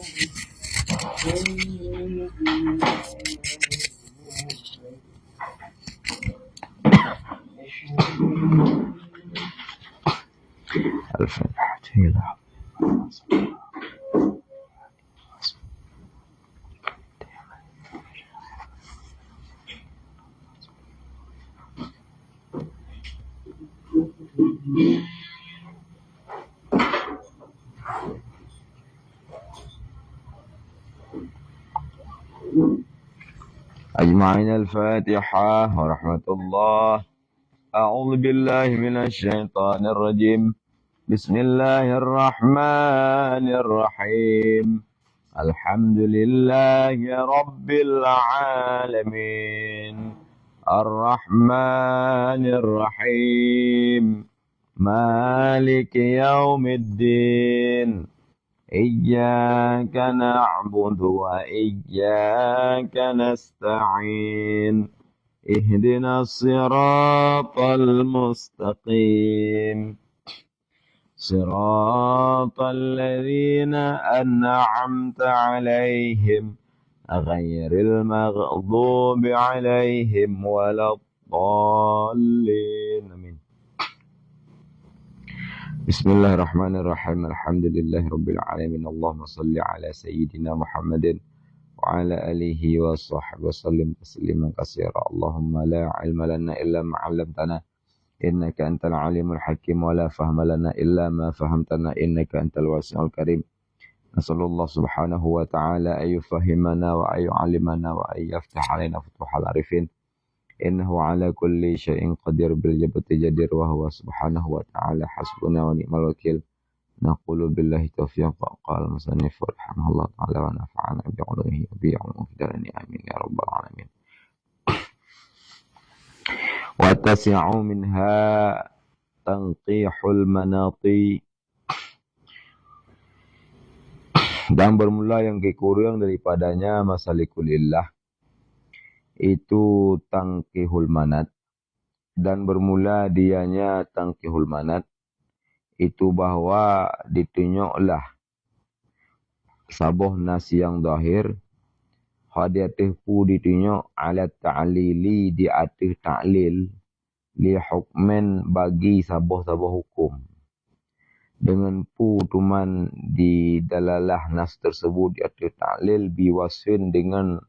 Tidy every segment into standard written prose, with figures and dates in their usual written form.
الفاتحة. أجمعين الفاتحة ورحمة الله. أعوذ بالله من الشيطان الرجيم. بسم الله الرحمن الرحيم. الحمد لله رب العالمين. الرحمن الرحيم. مالك يوم الدين. إياك نعبد وإياك نستعين. اهدنا الصراط المستقيم. صراط الذين أنعمت عليهم غير المغضوب عليهم ولا الضالين. آمين. بسم الله الرحمن الرحيم. الحمد لله رب العالمين. اللهم صل على سيدنا محمد وعلى آله وصحبه وسلم تسليما كثيرا. اللهم لا علم لنا إلا ما علمتنا إنك أنت العليم الحكيم، ولا فهم لنا إلا ما فهمتنا إنك أنت الواسع الكريم. نسأل الله سبحانه وتعالى أن يفهمنا وأن يعلمنا وأن يفتح علينا فتوح العارفين، إنه على كل شيء قدير بالجبة جدير، وهو سبحانه وتعالى حسبنا ونعم الوكيل. نقول بالله توفيق. قال المصنف رحمه الله تعالى ونفعنا بعلومه وبعلومه في دارين آمين يا رب العالمين. وتسع منها تنقيح المناطي. Dan bermula yang kekurang daripadanya masalikulillah itu tangkihul manat. Dan bermula dianya tangkihul manat itu bahwa ditunjuklah sabuh nas yang zahir hadiatih pu ditunjuk alat ta'lili di atas ta'lil li hukmen bagi sabuh-sabuh hukum. Dengan pu tuman di dalalah nas tersebut di atas ta'lil biwasfin dengan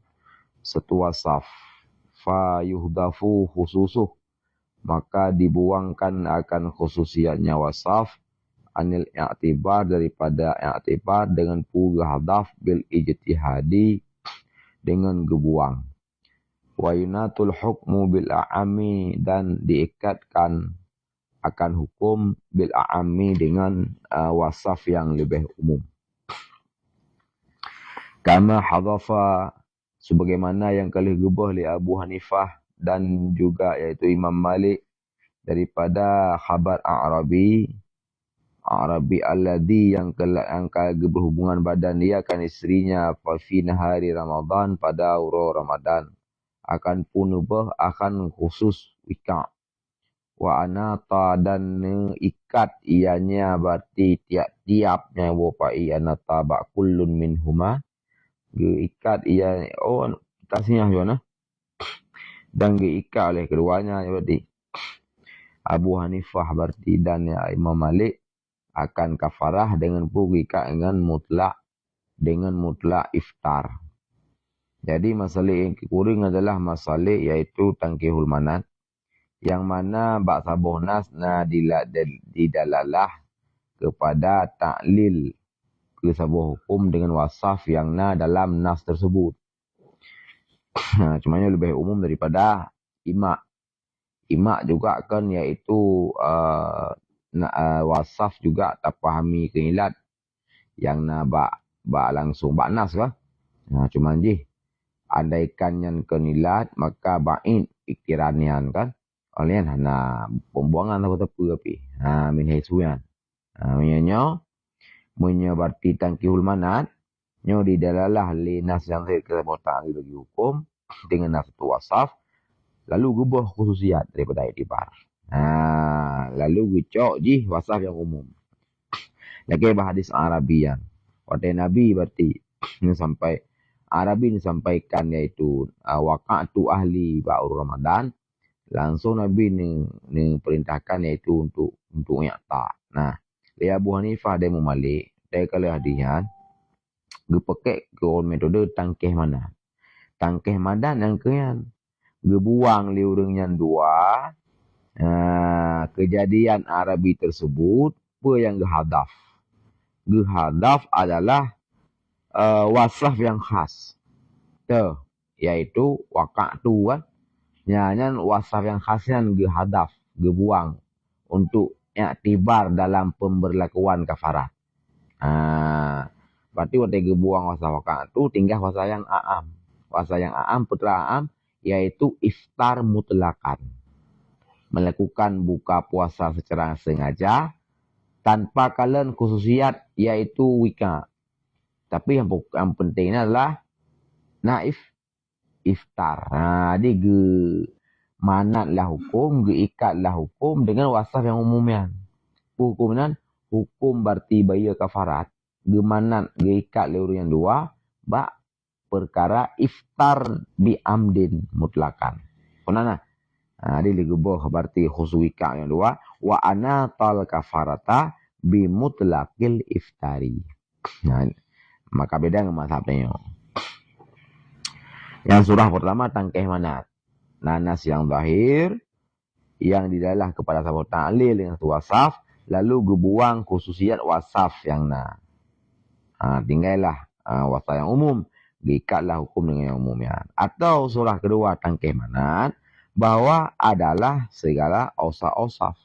satu wasaf. Fa yuhdafu khususuh, maka dibuangkan akan khususiatnya wasaf anil i'tibar daripada i'tibar dengan pu hadaf bil ijtihadi dengan gebuang. Wa yunatul hukmu bil a'ami dan diikatkan akan hukum bil a'ami dengan wasaf yang lebih umum. Kama hadafa sebagaimana yang kali gebah li Abu Hanifah dan juga yaitu Imam Malik daripada khabar A'rabi alladhi yang berhubungan badan dia akan isterinya fi nahari Ramadan pada aura Ramadan akan punubah akan khusus wika wa anata dan ikat ianya berarti tiap-tiapnya wopai anata ba kullun minhuma ikat ia tasnya mana dan diikat oleh keduanya berarti Abu Hanifah berarti dan Imam Malik akan kafarah dengan ikat dengan mutlak iftar. Jadi masalah yang kurang adalah masalah yaitu tangkihul manat yang mana bak sabuh nas didalalah kepada ta'lil ke sabuh hukum dengan wasaf yang dalam nas tersebut. Cumanya lebih umum daripada imak. Imak juga kan iaitu wasaf juga tak pahami keilat yang bak langsung bak nas lah. Cuman andaikan yang kenilat maka ba'id iktiranian kan. Oleh pembuangan apa-apa tapi. Min haisuan. Menyo berarti tangkihul manat. Nyo didalalah li nas yang kita ta'lil bagi hukum dengan nas tu wasaf. Lalu gubah khususiat daripada iktibar. Lalu gecok wasaf yang umum. Lagi hadis Arabian. pada Nabi berarti ini sampai Arabi ini sampaikan yaitu waqa'tu ahli ba'ur Ramadan, langsung Nabi ni perintahkan yaitu untuk nyata. Nah, dia Abu Hanifah dia Malik, dia kalau hadian dia pakai ke metode tangkeh mana. Tangkeh madan yang keyan. Dia buang liurungnya dua. Kejadian Arabi tersebut apa yang dihadaf? Dihadaf adalah wasaf yang khas. Tuh, yaitu waqa'tu kan. Nyanyian wasaf yang khasnya dihadaf, dibuang untuk iktibar dalam pemberlakuan kafarat. Berarti waktu dibuang wasaf waqa'tu tinggal wasaf yang a'am. Wasaf yang a'am, putra a'am, yaitu iftar mutlakan. Melakukan buka puasa secara sengaja tanpa kalian khususiat yaitu wika. Tapi yang pentingnya adalah naif iftar. Dia manatlah hukum, ikatlah hukum dengan wasaf yang umumnya. Hukumnya hukum berarti bayar kafarat. Gemanat ikat lewur yang dua, bak perkara iftar bi amdin mutlakan. Kenapa? Dia legeboh berarti khusuika yang dua, wa ana tal kafarata bi mutlaqil iftari. Maka beda dengan mazhabnya. Yang surah pertama tangkeh manat. Nanas yang zahir, yang didalah kepada sabut ta'lil dengan wasaf, lalu gebuang khususiat wasaf yang tinggallah wasaf yang umum, diikatlah hukum dengan yang umumnya. Atau surah kedua tangkeh manat, bahwa adalah segala ausaf-ausaf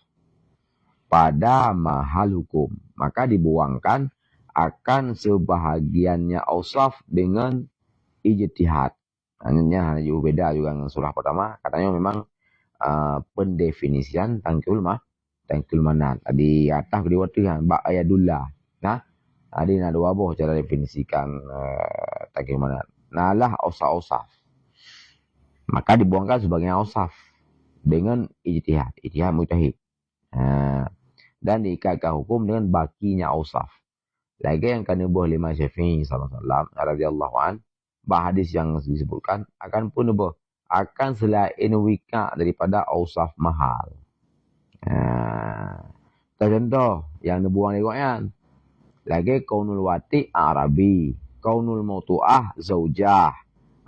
pada mahal hukum. Maka dibuangkan akan sebahagiannya ausaf dengan ijtihad. Hanya beda juga dengan surah pertama. Katanya memang pendefinisian tangkil manat. Di atas diwatikan bak ayadullah. Nah, ada dua buah cara definisikan tangkil manat. Nalah ausaf-ausaf. Maka dibuangkan sebagai ausaf dengan ijtihad, mujtahid. Dan diikatkan hukum dengan bakinya ausaf. Lagi yang kena buah lima Syafi'i sallallahu alaihi wasallam radhiyallahu an, hadis yang disebutkan akan pun buah akan selain wika daripada ausaf mahal. Contoh yang dibuang lewatnya. Lagi kaunul wati Arabi, kaunul mautu'ah zaujah.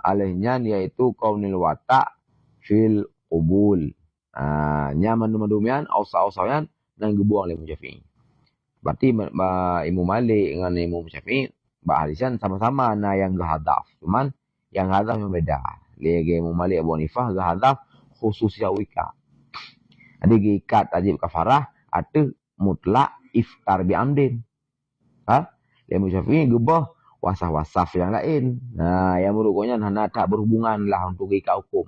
Alihnya yaitu kaunil wata fil qubul. Nyaman dumian ausah-ausahnya dan gebuang oleh Syafi'i. Berarti Imam Malik dengan Imam Syafi'i baharisan sama-sama yang hadaf. Cuman yang hadaf yang beda. Lagi Imam Malik Abu Hanifah hadaf khusus wika. Ada ikat tajib kafarah atau mutlak iftar bi amdin. Imam Syafi'i gebah wasaf-wasaf yang lain. Yang berukanya tak berhubungan lah untuk ikat hukum.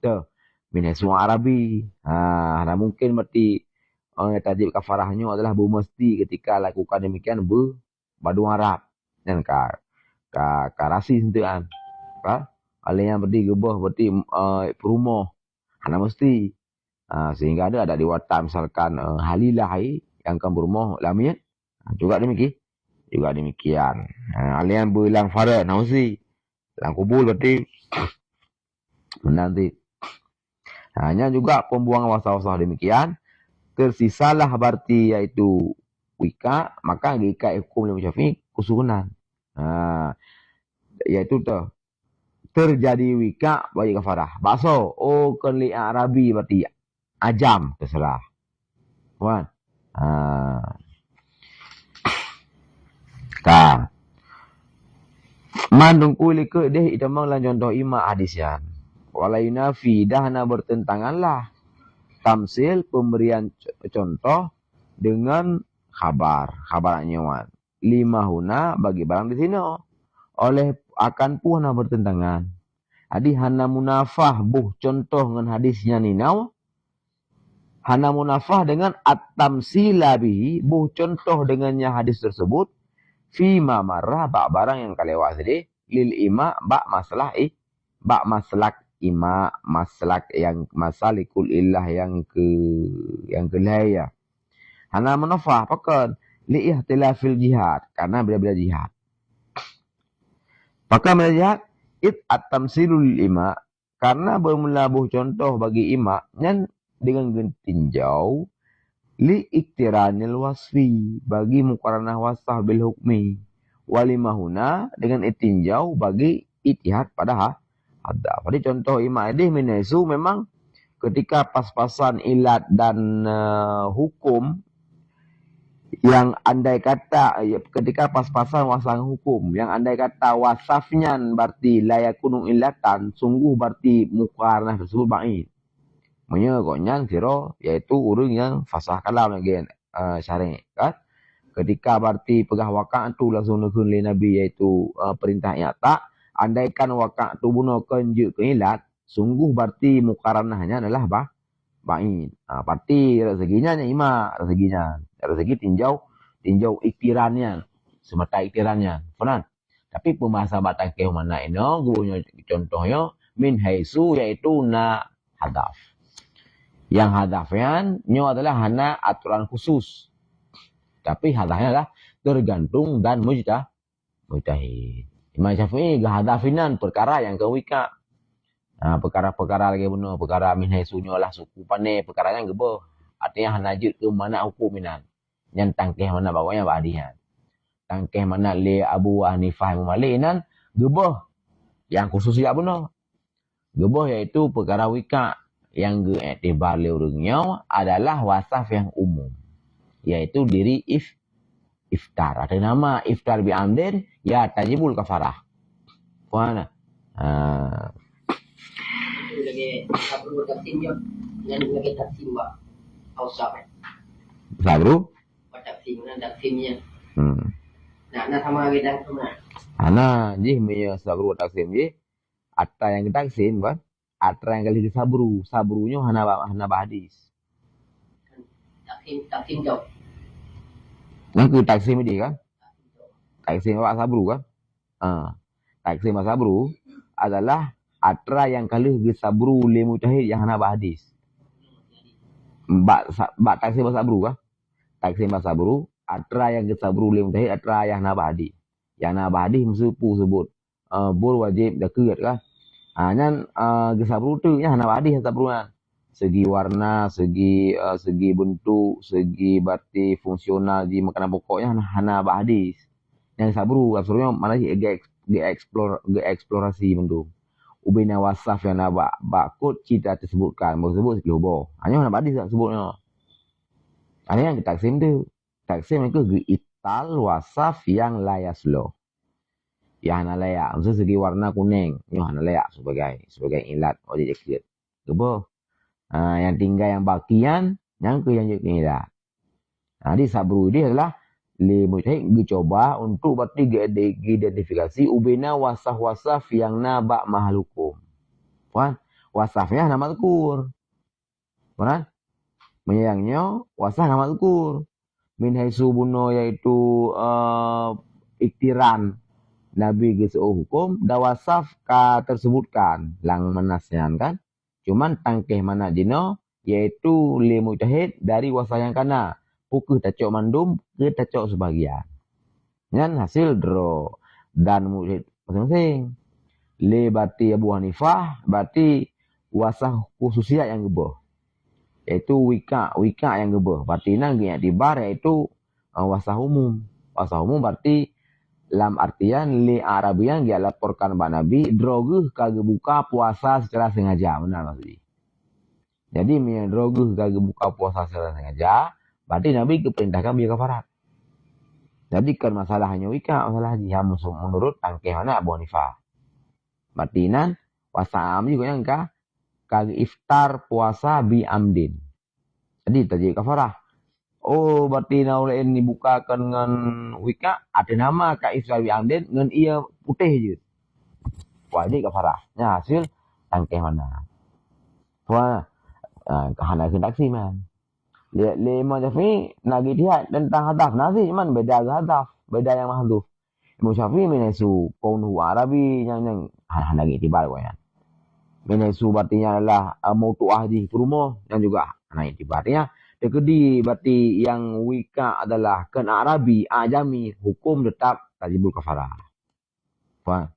Tuh, minat semua Arabi. Mungkin berarti orang tajib kafarahnya adalah bermesti ketika lakukan demikian badu Arab. Dan karasi itu kan. Ada yang berarti gebah berarti perumah. Mesti. Sehingga ada di watak misalkan halilah yang kan berumah lamian. Juga demikian. Alian bilang farad nausi. Lang kubul berarti menanti. Hanya juga pembuangan wasaf-wasaf demikian. Tersisalah berarti yaitu wika, maka wika hukum Imam Syafi'i kusunan. Yaitu terjadi wika bagi kafarah. Bakso, keli Arabi berarti ajam terserah. Kan? Mandungkuli ke deh itamang lan contoh ima hadisyan. Walayunafi dahna bertentanganlah tamsil pemberian contoh dengan khabar nyuan. Lima huna bagi barang di sini oleh akan puana bertentangan. Adi hana munafah buh contoh dengan hadisnya ninau. Hana munafah dengan at-tamsila bihi buh contoh dengannya hadis tersebut. Fima marah bak barang yang kalewat tadi lil ima bak maslak ima maslak yang masalikul illah yang kelaya. Hana munafah pakan li ihtilafil jihad karena beda-beda jihad. Maka melihat at-tamsilul ima, karena bermelabuh contoh bagi ima yang dengan tinjau li iktiranil wasfi, bagi muqaranah wasaf bil hukmi, walimahuna dengan itinjau bagi itihad pada hadaf. Jadi contoh ima ini minesu memang ketika pas-pasan ilat dan hukum, yang andai kata ketika pas-pasan wasang hukum, yang andai kata wasafnya berarti layakunu illatan, sungguh berarti muqaranah tersebut ba'id. Menyebutnya siro yaitu urung yang fasah kalam lagi syari kan. Ketika berarti pegah waka' tu langsung nukun li nabi yaitu perintah nyata, andaikan waka' tu bunuh kenjuk ke ilat, sungguh berarti muqaranahnya adalah ba'id. Berarti rezekinya ima, rezeki tinjau iktirannya, semata iktirannya. Pernah? Tapi pembahasan batang ke mana ini, gurunya contohnya min haisu yaitu na hadaf. Yang hadafnya adalah hana aturan khusus. Tapi hadafnya adalah tergantung dan mujtahid. Imam Syafi'i hadafinan perkara yang kewika. Perkara-perkara lagi benar, perkara min haisunyo lah suku pane, perkara yang gebo. Artinya hanajut ke mana hukuminan. Yang tangkeh mana bawanya badihan. Tangkeh mana li Abu Hanifah Malinan gebo. Yang khusus ya benar. Gebo yaitu perkara wika. Yang ge'etibar liurungnya adalah wasaf yang umum. Yaitu diri iftar. Ada nama iftar bi'amdin, ya tajibul kafarah. Mana? Lagi sabru taksimnya dan lagi taksim ba ausap. Sabru? Taksim dan taksimnya. Nah sama lagi dan sama. Ana jih punya sabru taksim jih. Atta yang taksim kan? Atta yang kali sabru. Sabrunya hana hadis. Taksim jauh. Nang taksim dia kan? Taksim wa sabru kan? Taksim wa sabru adalah atra yang kali sabru li mujtahid yang hana hadis. Bak taksim wa sabru kan? Taksim wa sabru atra yang sabru li mujtahid atra yang hana hadis. Yang hana hadis mesti sebut bol wajib dah keut kan? Nyan sabru tu nya hana hadis sabruan. Segi warna, segi bentuk, segi berarti fungsional di makanan pokoknya hana hadis. Yang sabrunya mana sih eksplorasi bentuk. Ubina wasaf yang nak bakut kita tersebutkan, tersebut globo. Hanya hana hadis tak sebutnya. Ini yang kita taksim tu. Taksim itu ital wasaf yang layaslo. Yang hana layak. Maksud segi warna kuning, yang hana layak sebagai ilat wajib dikit. Globo. Yang tinggal yang bakian yang ke yang ilat. Jadi sabru ini adalah li mujtahid dicoba untuk berarti identifikasi ubina wasaf-wasaf yang nabak mahal hukum. Kan? Wasafnya nama mazkur. Kan? Menyayangnya wasaf nama mazkur. Min haisu buno yaitu iktiran Nabi geseuh hukum da wasaf ka tersebutkan lang menasnya kan. Cuman tangkeh mana dino yaitu li mujtahid dari wasaf yang kana. Pukul tacok mandum ke tacok sebagian. Yang hasil draw dan mujtahid masing-masing. Le berarti Abu Hanifah berarti wasah khususiyat yang gebah. Iaitu wika yang gebah. Berarti nang yang tibar iaitu wasah umum. Wasah umum berarti dalam artian li Arabian dia laporkan kepada Nabi droguh kagak buka puasa secara sengaja. Benar maksudnya. Jadi yang droguh kagak buka puasa secara sengaja berarti Nabi keperintahkan biar kafarat. Jadi kan masalahnya wika, masalah jiham menurut tangkeh mana Abu Hanifah. Berarti nan wasam juga yang kagak iftar puasa bi amdin. Jadi tadi kafarah. Oh berarti naule ini bukakan dengan wika ada nama ka iftar bi amdin dengan ia putih je. Wah ini kafarah. Nya hasil tangkeh mana. Wah kahana kendaksi man. Imam Syafi'i nagi dia tentang hadaf nasi cuman beda hadaf, beda yang mahdhuf. Imam Syafi'i menesu kaunuhu Arabi yang nagi tibar ya. Menesu artinya adalah mautu ahdi rumah yang juga nagi tibarnya. Dekedi berarti yang wika adalah kan Arabi, ajami, hukum tetap tajibul kafarah. Faham?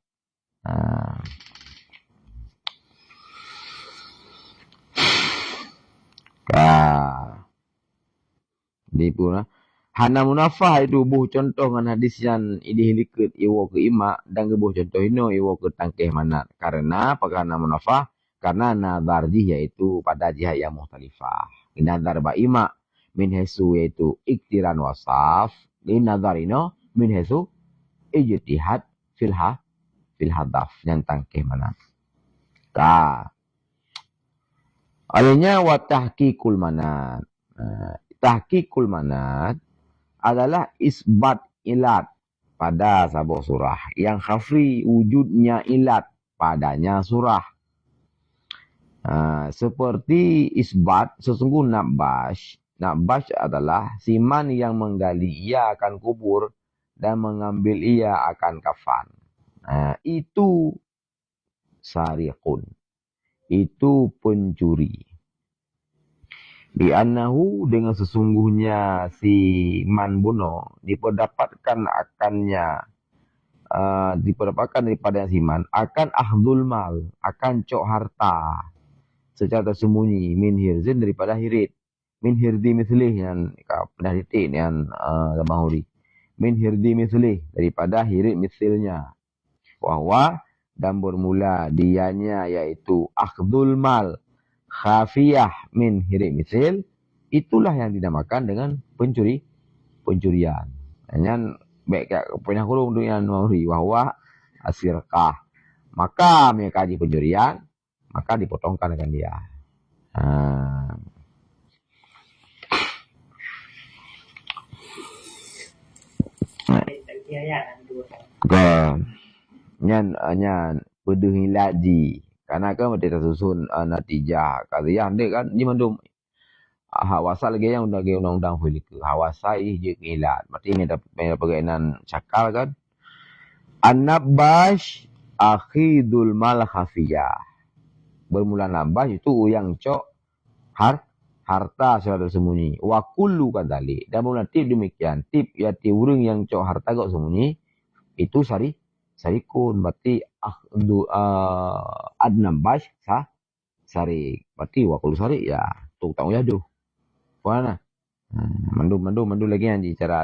Di pula hana munafah itu buh contoh dengan hadis yang idih liket iwo ke ima dan buh contoh ino iwo ke tangkeh manat. Karena hana munafah karena nazar jih yaitu pada jihad yang muhtalifah. Nazar ba ima min hesu yaitu iktiran wasaf. Di nazar ino min hesu ijtihad fil hadaf yang tangkeh manat. Alanya wa tahqiqul manat. Tahqiqul manat adalah isbat ilat pada sabuk surah yang khafi wujudnya ilat padanya surah. Seperti isbat sesungguhnya Nabash adalah siman yang menggali ia akan kubur dan mengambil ia akan kafan. Itu sariqun. Itu pencuri. Bi'annahu dengan sesungguhnya si man bunuh diperdapatkan daripada si man akan ahdul mal, akan cok harta secara tersembunyi min hirzin daripada hirit, min hirdi mislih yang pernah ditik yang Mahuri, min hirdi mislih daripada hirit misilnya, wahwa dan bermula dianya yaitu akhdul mal khafiyah min hirik misil, itulah yang dinamakan dengan pencurian. Yang baik pernah kurung dengan Mahuri wahwa asirkah. Maka mereka di pencurian, maka dipotongkan dengan dia. Nyan peduhi laji. Karena kan mereka susun natijah. Kalian dia kan ni mandum hawasa lagi yang undang-undang filik. Hawasa je ilat. Berarti ni dapat pergainan cakal kan. An-nabash akhidul mal khafiyah. Bermula nabash itu yang cok harta secara tersembunyi. Wa kullu kadzalik. Dan bermula tip demikian. Tip yati urang yang cok harta gak sembunyi itu sarikun. Berarti ad-nabash sarik. Berarti wa kullu sarik ya tu tak yaduh. Mana? Mandu lagi yang cara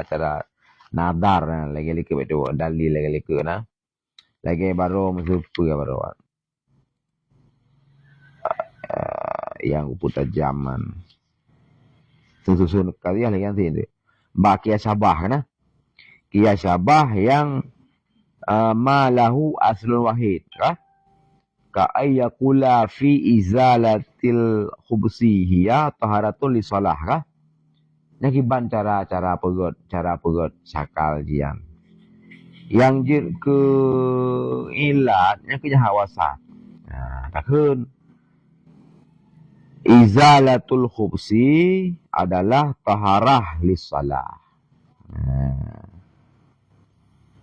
nadar lagi betul dalil lagi na. Lagi baru masuk baru. Yang uputa zaman. Susun kalian lagi nanti itu. Bakia sabah na. Kia sabah yang malahu aslun wahid. Ka'ayyakula fi izalatil khubsi hiya taharatul li salah kah? Nyakiban cara pegot sakal jian. Yang jir ke ilat yang ke hawasan. Takun izalatul khubsi adalah taharah li salah.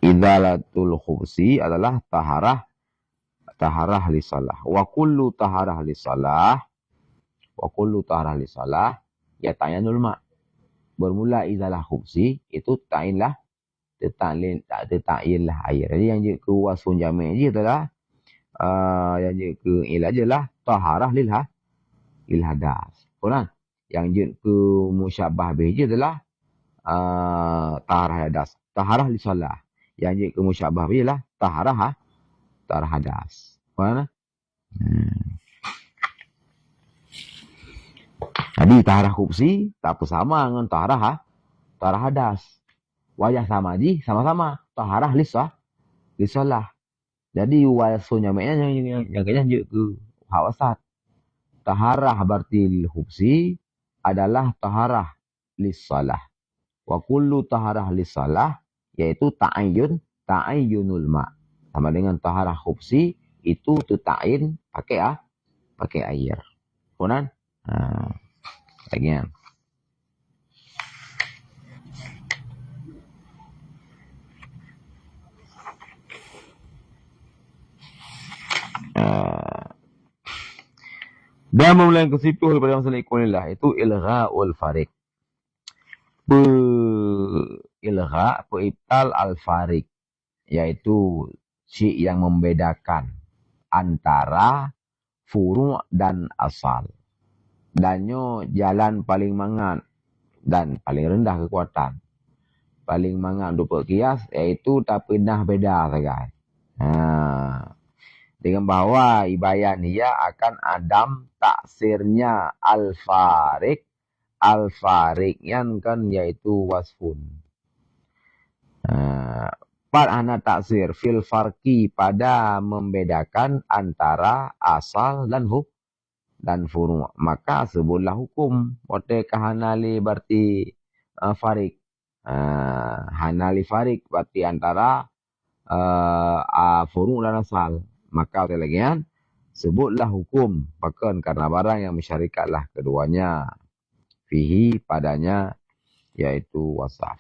Izalatul khubsi adalah taharah li salah. Wa kullu taharah li salah ya ta'yanul ma. Bermula izalah khubsi itu ta'inlah ta'inlah air. Jadi yang ke wasfun jami' je adalah yang ke ilah jelah taharah lil hadas. Quran. Yang ke musyabah bih je adalah taharah hadas. Taharah li salah. Yang ke musyabah bih adalah taharah hadas. Mana? Jadi taharah khubsi tak apa sama dengan taharah hadas. Wajah sama ji sama-sama taharah lisalah. Jadi wajahnya yang kayaknya ke hawasat. Taharah berarti khubsi adalah taharah lisalah. Wa kullu taharah lisalah yaitu ta'ayyunul ma. Sama dengan taharah khubsi itu ta'in pakai air. Kemudian bagian dan memulai kesipuh daripada masalah ikunillah itu ilgha'ul farik. Ilgha' ibtal al-farik, yaitu si yang membedakan antara furu' dan asal. Danyo jalan paling mangat dan paling rendah kekuatan. Paling mangat untuk kias iaitu tak pernah beda saja. Dengan bahwa ibayan ia akan adam taksirnya al-farik. Al-farik yang kan iaitu wasfun. Part hana taksir fil farki pada membedakan antara asal dan furu'. Maka sebutlah hukum. Pote kahanali berarti farik. Hanali farik berarti antara furu' dan asal. Maka lagi kan sebutlah hukum bahkan karena barang yang mensyarikatlah keduanya fihi padanya yaitu wasaf.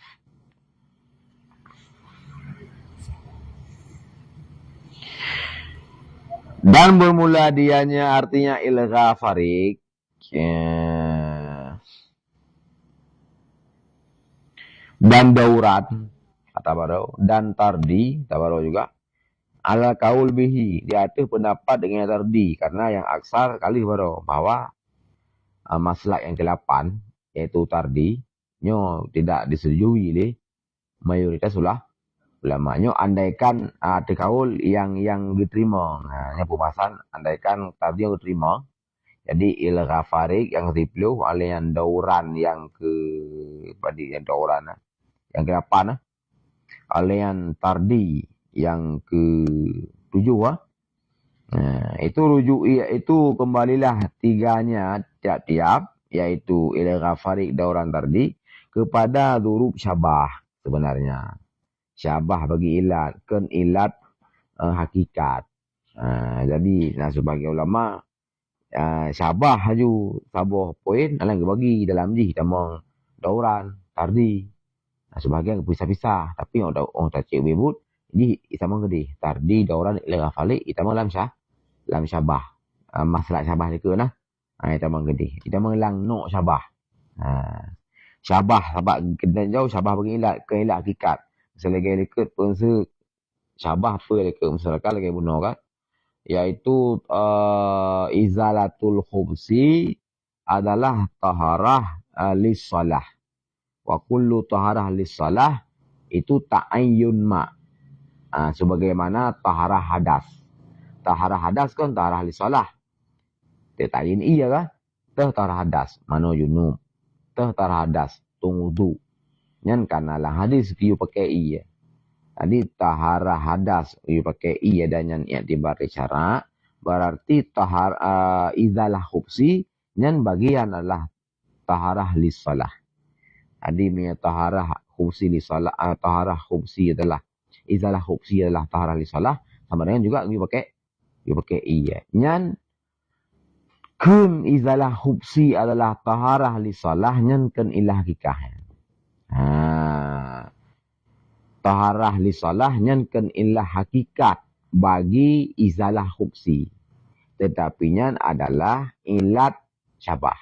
Dan bermula dianya artinya ilgha farik dan daurat kata baru dan tardi kata baru juga ala kaul bihi, dia ada pendapat dengan yang tardi karena yang aksar kali baru bahwa maslak yang ke-8 yaitu tardi nyo tidak disetujui oleh mayoritas ulama. Nyo andaikan ada kaul yang diterima. Yang pembahasan andaikan tardi yang diterima. Jadi ilgha farik yang ke-10 oleh yang dauran yang yang ke-8 oleh yang tardi yang ke-7 itu rujuk itu kembalilah tiganya tiap-tiap yaitu ilgha farik dauran tardi kepada dzurub syabah sebenarnya. Syabah bagi ilat kan ilat hakikat. Jadi sebagai ulama syabah haju sabah poin alang bagi dalam ji tamang dauran tardi. Sebahagian pisah-pisah tapi orang tak cek bebut jadi itama gede tardi dauran ilgha farik itama lam syabah masalah syabah deke nah itama gede itama lang no syabah syabah sebab kena jauh syabah bagi ilat ke ilat hakikat selagi dekat pun syabah apa dekat masyarakat lagi benar kan iaitu izalatul khubsi adalah taharah lis-salah. Wa kullu taharah lis-salah itu ta'ayyun ma. Sebagaimana taharah hadas. Taharah hadas kan taharah lis-salah. Ta'ayin iya kan? Taharah hadas. Mano junub. Taharah hadas. Tunggudu. Nyan karena hadis kiu pakai iya. Jadi taharah hadas kiu pakai iya dan nyan i'tibar syara. Berarti izalah khubsi. Nyan bagian adalah taharah lis-salah. Adi punya taharah khubsi li salah, taharah khubsi adalah izalah khubsi adalah taharah li salah sama dengan juga dia pakai iya. Nyan kun izalah khubsi adalah taharah li salah nyan kun ilah hakikah. Taharah li salah nyan kun ilah hakikat bagi izalah khubsi. Tetapi nyan adalah ilat syabah.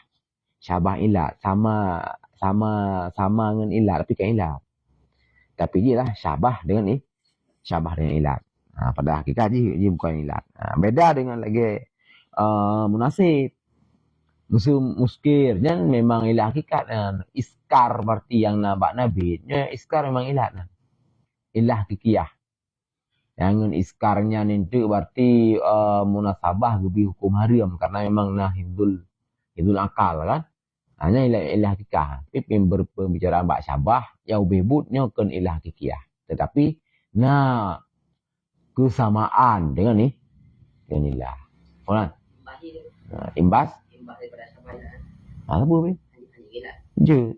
Syabah ilat sama dengan ilat tapi kan ilat. Tapi dia lah syabah dengan ilat. Pada hakikat dia bukan ilat. Beda dengan lagi munasib. Muskir dan memang ilat hakikat. Iskar berarti yang nabak nabi. Iskar memang ilat. Ilah hakikiyah. Yang iskarnya nanti berarti munasabah lebih hukum haram karena memang hidul akal kan. Hanya ilah hakikah. Tapi berbicara bak syabah, yang bebutnya kan ilah hakikiyah. Tetapi, kesamaan dengan ilah. Orang? Imbas? Imbas daripada syabah. Apa ni? Je.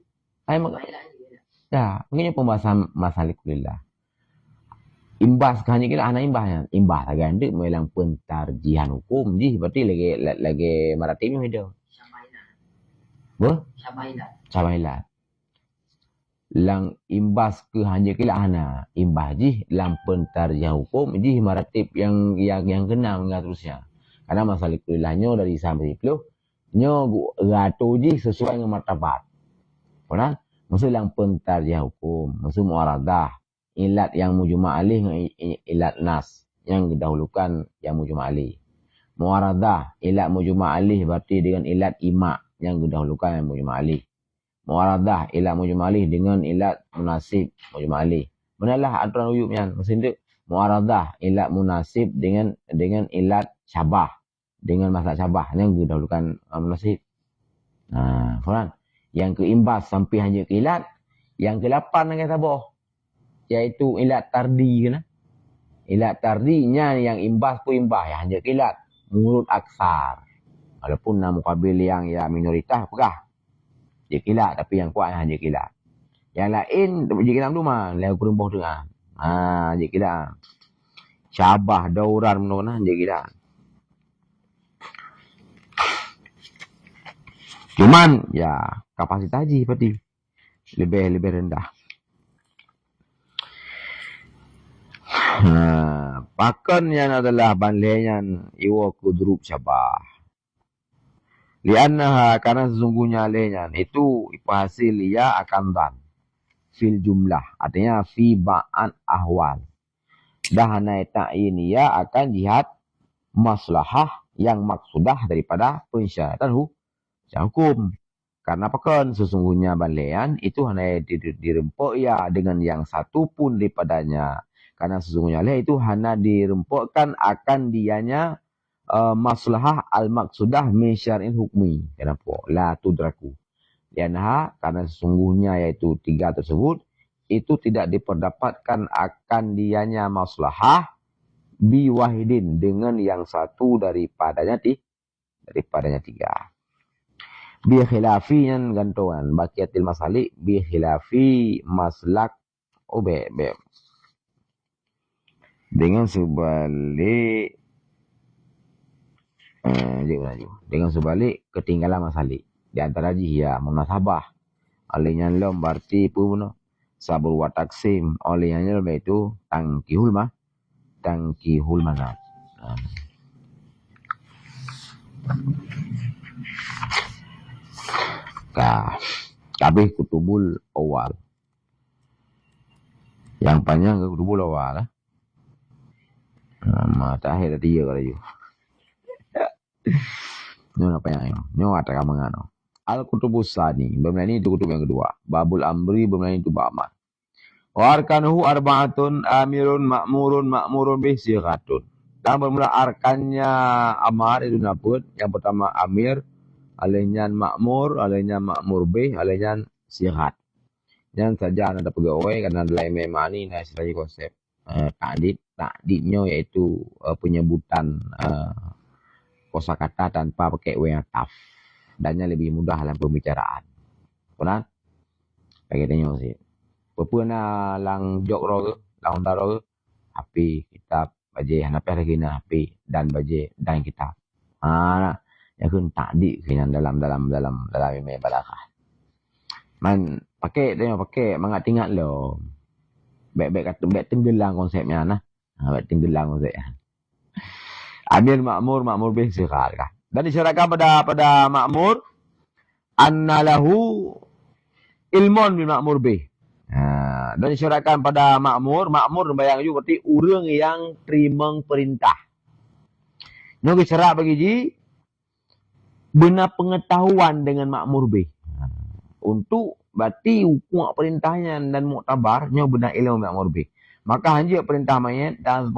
Mungkinnya pembahasan masalah kulillah. Imbas hanya kita anak imbasnya. Imbas lagi anda melang pentarjihan hukum. Jadi berarti lagi maratibnya hidup. Syabailat. Lang imbas ke hanya kila ana imbas ji lang pentarjah hukum ji maratib yang kena mengaturnya. Karena masalah kulilahnya dari sampai 10 nyo gato ji sesuai dengan martabat. Pernah? Maksud lang pentarjah hukum, maksud muaradah, ilat yang mujma' alih dengan ilat nas. yang didahulukan yang mujma' alaih. Mu'aradah, ilat mujma' alaih berarti dengan ilat ima' yang didahulukan yang mujma' alaih. Mu'aradah, ilat mujma' alaih dengan ilat munasib mujma' alaih. Benalah aturan uyubnya. Maksudnya mu'aradah, ilat munasib dengan ilat syabah. Dengan masalah syabah yang didahulukan munasib. Faham? Yang keimbas sampai hanya ke ilat. Yang ke-8 yang tabah. Iaitu ilat tardi. Ilat tardinya yang imbas pun imbas. Yang hanya ke ilat. Murud aksar. Walaupun mukabil yang minoritas pegah. Dia kilat. Tapi yang kuat hanya kilat. Yang lain dia kilat dulu mah. Lalu kurembah dengan. Dia kilat. Syabah, dauran menurut dia kilat. Cuman kapasitas haji berarti lebih rendah. Pakan yang adalah banleyan iwa kudrub syabah. Liannaha karena sesungguhnya leyan itu hasil ia akan dan fil jumlah, artinya fi ba'an ahwal. Dahana ta'yin ia akan jihad maslahah yang maksudah daripada pensyaratan hukum. Karena pakan sesungguhnya banleyan itu hanya dirempuk dengan yang satu pun daripadanya. Karena sesungguhnya itu hanya dirempukkan akan dianya maslahah al-maksudah min syar'in hukmi. Kenapa? La tudraku. Karena sesungguhnya yaitu 3 tersebut itu tidak diperdapatkan akan dianya maslahah biwahidin dengan yang satu daripadanya 3. Bi khilafi yang gantungan baqiyatil masalik bi khilafi maslak dengan sebalik dengan sebalik ketinggalan masalik di antara jihya munasabah olehnya lom berarti pun sabur wa taksim olehnya lom itu tangkihul manat. Kabeh kutubul awal. Yang panjang ke kutubul awal. Terakhir ada 3 kalau you. Ini apa yang ini ada kamangano. Al-kutubus sani. Bermain itu kutub yang kedua. Babul amri bermain itu ba'amar. Wa arkanuhu arba'atun amirun ma'murun bih sighatun. Dan bermula arkannya amar itu naput. Yang pertama amir. Alainya ma'mur bih, alainya sighat. Yang saja ada pegawai karena dalam MMA ni istilahnya konsep takdidnya yaitu penyebutan kosakata tanpa pakai ataf. Dannya lebih mudah dalam pembicaraan. Benar? Kayaknya sih. Pupuna lang jok ro, lang daro, api kitab baje hanape lagi na api dan baje dan kitab. Yang kun takdi kena dalam email balakah. Man pakai mangat lo. Baik tenggelam konsepnya nah. Baik tenggelam konsepnya. Amir ma'mur bih sighar kah. Dan disyaratkan pada ma'mur anna lahu ilmun bil ma'mur bih. Dan disyaratkan pada ma'mur bayang juga berarti orang yang terima perintah. Nunggu syarat bagi ji benar pengetahuan dengan makmur bih. Untuk berarti hukum perintahnya dan muktabarnya benar ilmu makmur bih. Maka hanya perintah mayat dan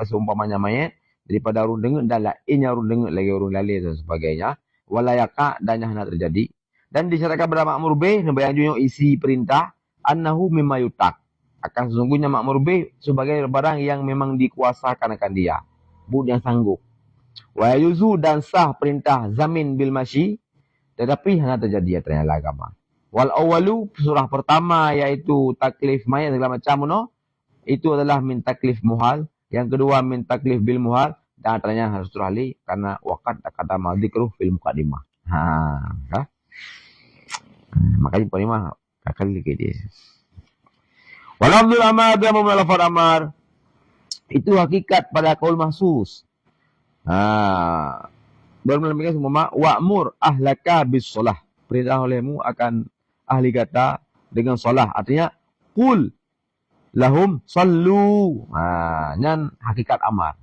seumpamanya mayat daripada urun dengar dan lainnya urun dengar lagi urun lalai dan sebagainya. Walayaka dan yang nak terjadi. Dan disyaratkan pada makmur bih yang juga isi perintah annahu mimma yutak. Akan sesungguhnya makmur bih sebagai barang yang memang dikuasakan akan dia. Yang sanggup. Wa yuzu dan sah perintah zamin bil masyi tetapi hanya terjadi ternyata agama. Wal awalu surah pertama yaitu taklif mayat segala macam itu adalah min taklif muhal, yang kedua min taklif bil muhal dan antaranya harus terali karena waqad taqaddama dzikru fil muqaddimah. Makanya perimah kali dia. Wal abdul amad yang memlafaz amar itu hakikat pada qaul mahsus. Bermula semua wa'mur ahlaka bis solah. Perintah olehmu akan ahli kata dengan solah. Artinya qul lahum sallu. Nyan hakikat amar.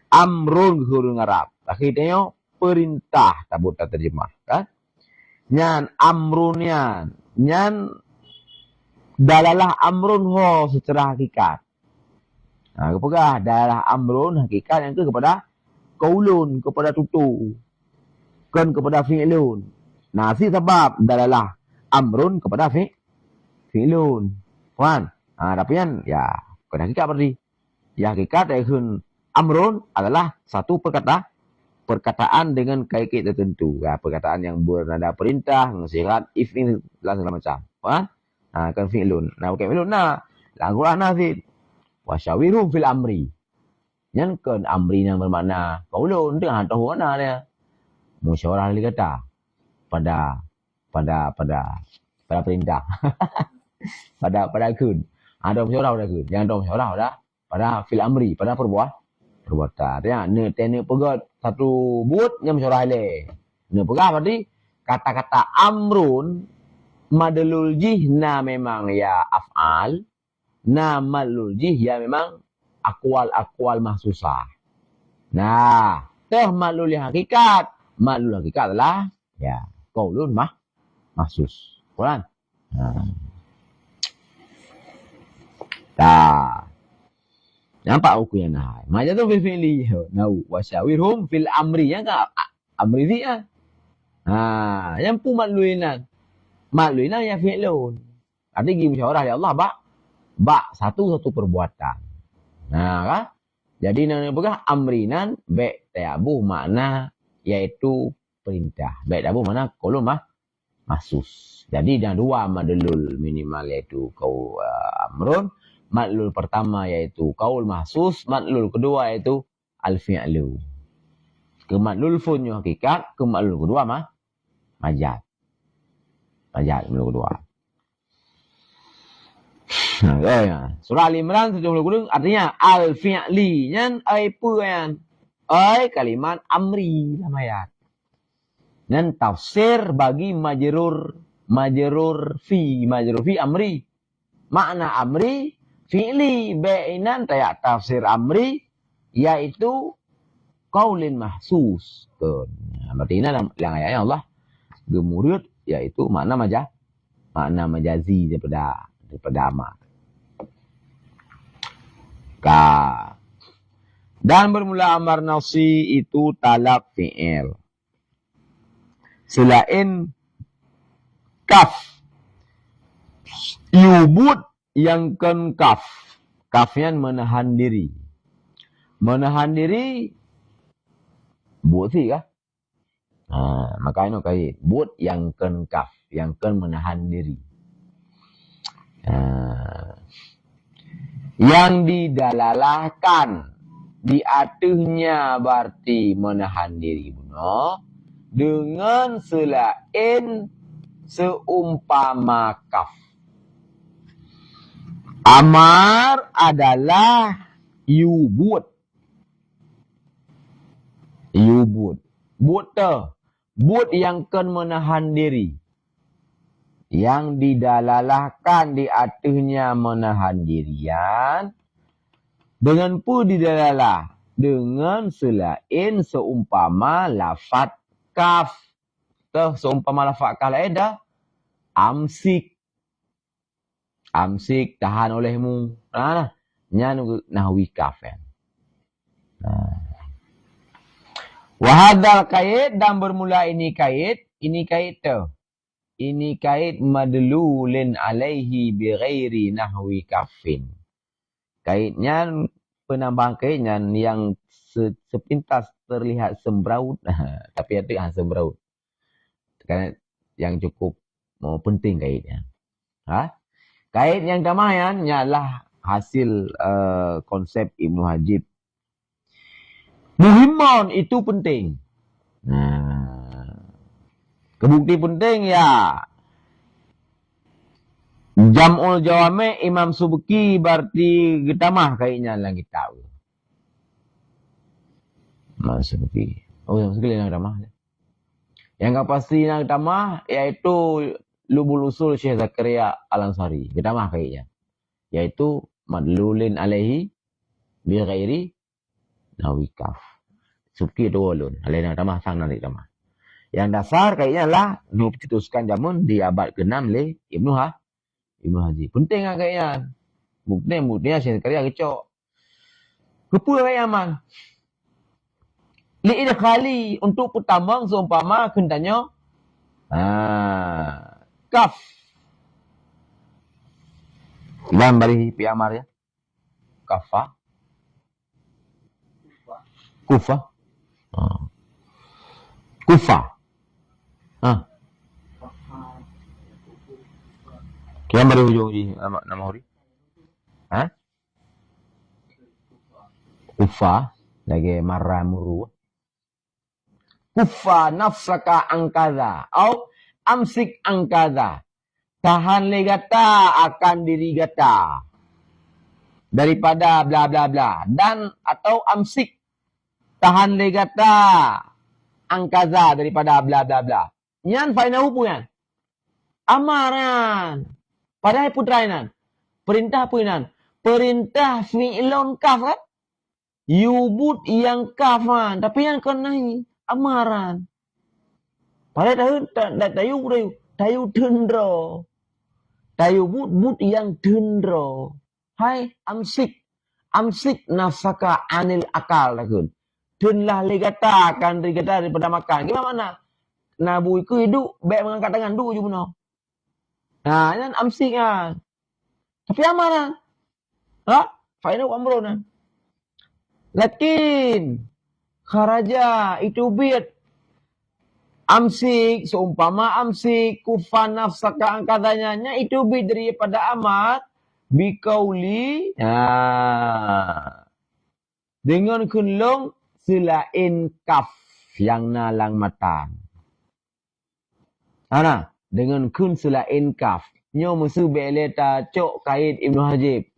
Amrun huruf Arab. Akhirnya perintah tabut terjemah kan. Nyan amrunnya nyan dalalah amrun ho secara hakikat. Kepegah dalalah amrun hakikat yang kepada qaulun, kepada tutu. Kan kepada fi'lun. Si sebab dalalah amrun kepada fi'lun. Kan? Tapi kan ya kena hakikat berarti. Ya hakikat yakun amrun adalah satu perkataan dengan kait-kait tertentu. Perkataan yang bernada perintah, nasihat, if'il dan segala macam. Kan? Kan fi'lun. Bukan fi'lun Al-Quran nazid. Wasyawirhum fil amri. Yang kan amri yang bermakna qaulun dengan tahu mana dia. Musyawarah ahli kata pada perintah. pada kun. Ada musyawarah pada kun. Yang ada musyawarah pada fil amri, pada perbuatan. Ya, ne pegat satu but yang musyawarah le. Ne pegat berarti kata-kata amrun madlul jihna memang ya af'al, na madlul jih ya memang akwal mahsusah. Madlul hakikat. Madlul hakikat adalah ya qaulun mahsus. Quran. Nampak ukuran nah. Macam tu fil fi'li. Nau wasyawirhum fil amri yang ka amri fi yang pu madluinan. Madluinan ya fi'lun. Arti gi musyawarah ya Allah satu perbuatan. Kan? Jadi nang pegang amrinan baik tayabuh makna yaitu perintah. Baik tayabuh makna qaulun mahsus. Jadi ada dua madlul minimal yaitu amrun. Madlul pertama yaitu qaul mahsus, madlul kedua yaitu al-fi'lu. Ke madlul funnya hakikat, ke madlul kedua majaz. Majaz madlul kedua. Surah Al-Imran 72 artinya al-fi'li nyan ai puan. Ai kalimat amri dalam ayat. Dan tafsir bagi majrur fi amri. Makna amri fi'li ba'inan tayak tafsir amri yaitu qaulin mahsus. Berarti ini dalam ayat Allah gemurid yaitu makna majazi daripada amar. Dan bermula amar nafsi itu talab fi'il. Selain kaf yubud yang kan kaf. Kafnya menahan diri. Menahan diri buat sih kah? Makanya kait buat yang kan kaf, yang kan menahan diri. Yang didalalahkan di atasnya berarti menahan diri benar dengan selain seumpama kaf. Amar adalah yubud. Bud yang kan menahan diri. Yang didalalahkan di atasnya menahan dirian. Dengan pun didalalah. Dengan selain seumpama lafaz kaf. Seumpama lafaz kaf lain dah. Amsik. Amsik tahan olehmu. Nahwi kaf kan. Wahadal kait dan bermula ini kait tu. Ini kait madlulin alaihi bighairi nahwi kafin. Kaitnya penambahan kaitnya yang sepintas terlihat sembraut tapi itu sembraut. Karena yang cukup penting kaitnya. Kait yang damayan ialah hasil konsep Ibnu Hajib. Muhimman itu penting. Kebukti penting ya. Jam'ul Jawami' Imam Subki berarti getamah kayaknya lang kita tahu. Imam Subki. Imam Subki yang getamah. Yang enggak pasti yang getamah yaitu Lubul Usul Syekh Zakaria Al-Ansari. Getamah kayaknya. yaitu madlulin alaihi bi ghairi nawi kaf. Suki tu ulun. Alaihi tamah sang nanti tamah. Yang dasar kayaknya lah nu cetuskan jamun di abad ke-6 le Ibnu Haji. Penting lah kayaknya. Buktinya saya karya kecok. Kepul kayaknya man. Li'idkhali untuk pertambang seumpama kentanya kaf. Ilan bari pi amar ya. Kafa. Kufa. Kufa. Kian bari hujung di nama huri. Kufa lagi maramuru. Kufa nafsaka angkada au amsik angkada. Tahan legata akan diri gata daripada bla bla bla, dan atau amsik tahan legata angkaza daripada bla bla bla. Nyan fainahu puyan. Amaran. Padahal putrainan. Perintah puyan. Perintah fi'lun kaf kan? Yubut yang kafan, tapi yang kena amaran. Padahal tayu dendro. Tayu but yang dendro. Hai amsik nafsaka anil akal takun. Dunlah legata akan digata daripada makan. Gimana? Nabu iku hidup baik mengangkat tangan dulu je benar. Nah, kan amsik kan. Tapi amaran. Fainu amruna. Lakin kharaja itu bid amsik seumpama amsik kufan nafsaka angkatanya itu bid daripada amat bikauli dengan kunlong selain kaf yang nalang matan. Dengan kun selain kaf. Nyo musuh beleta cok kait Ibnu Hajib.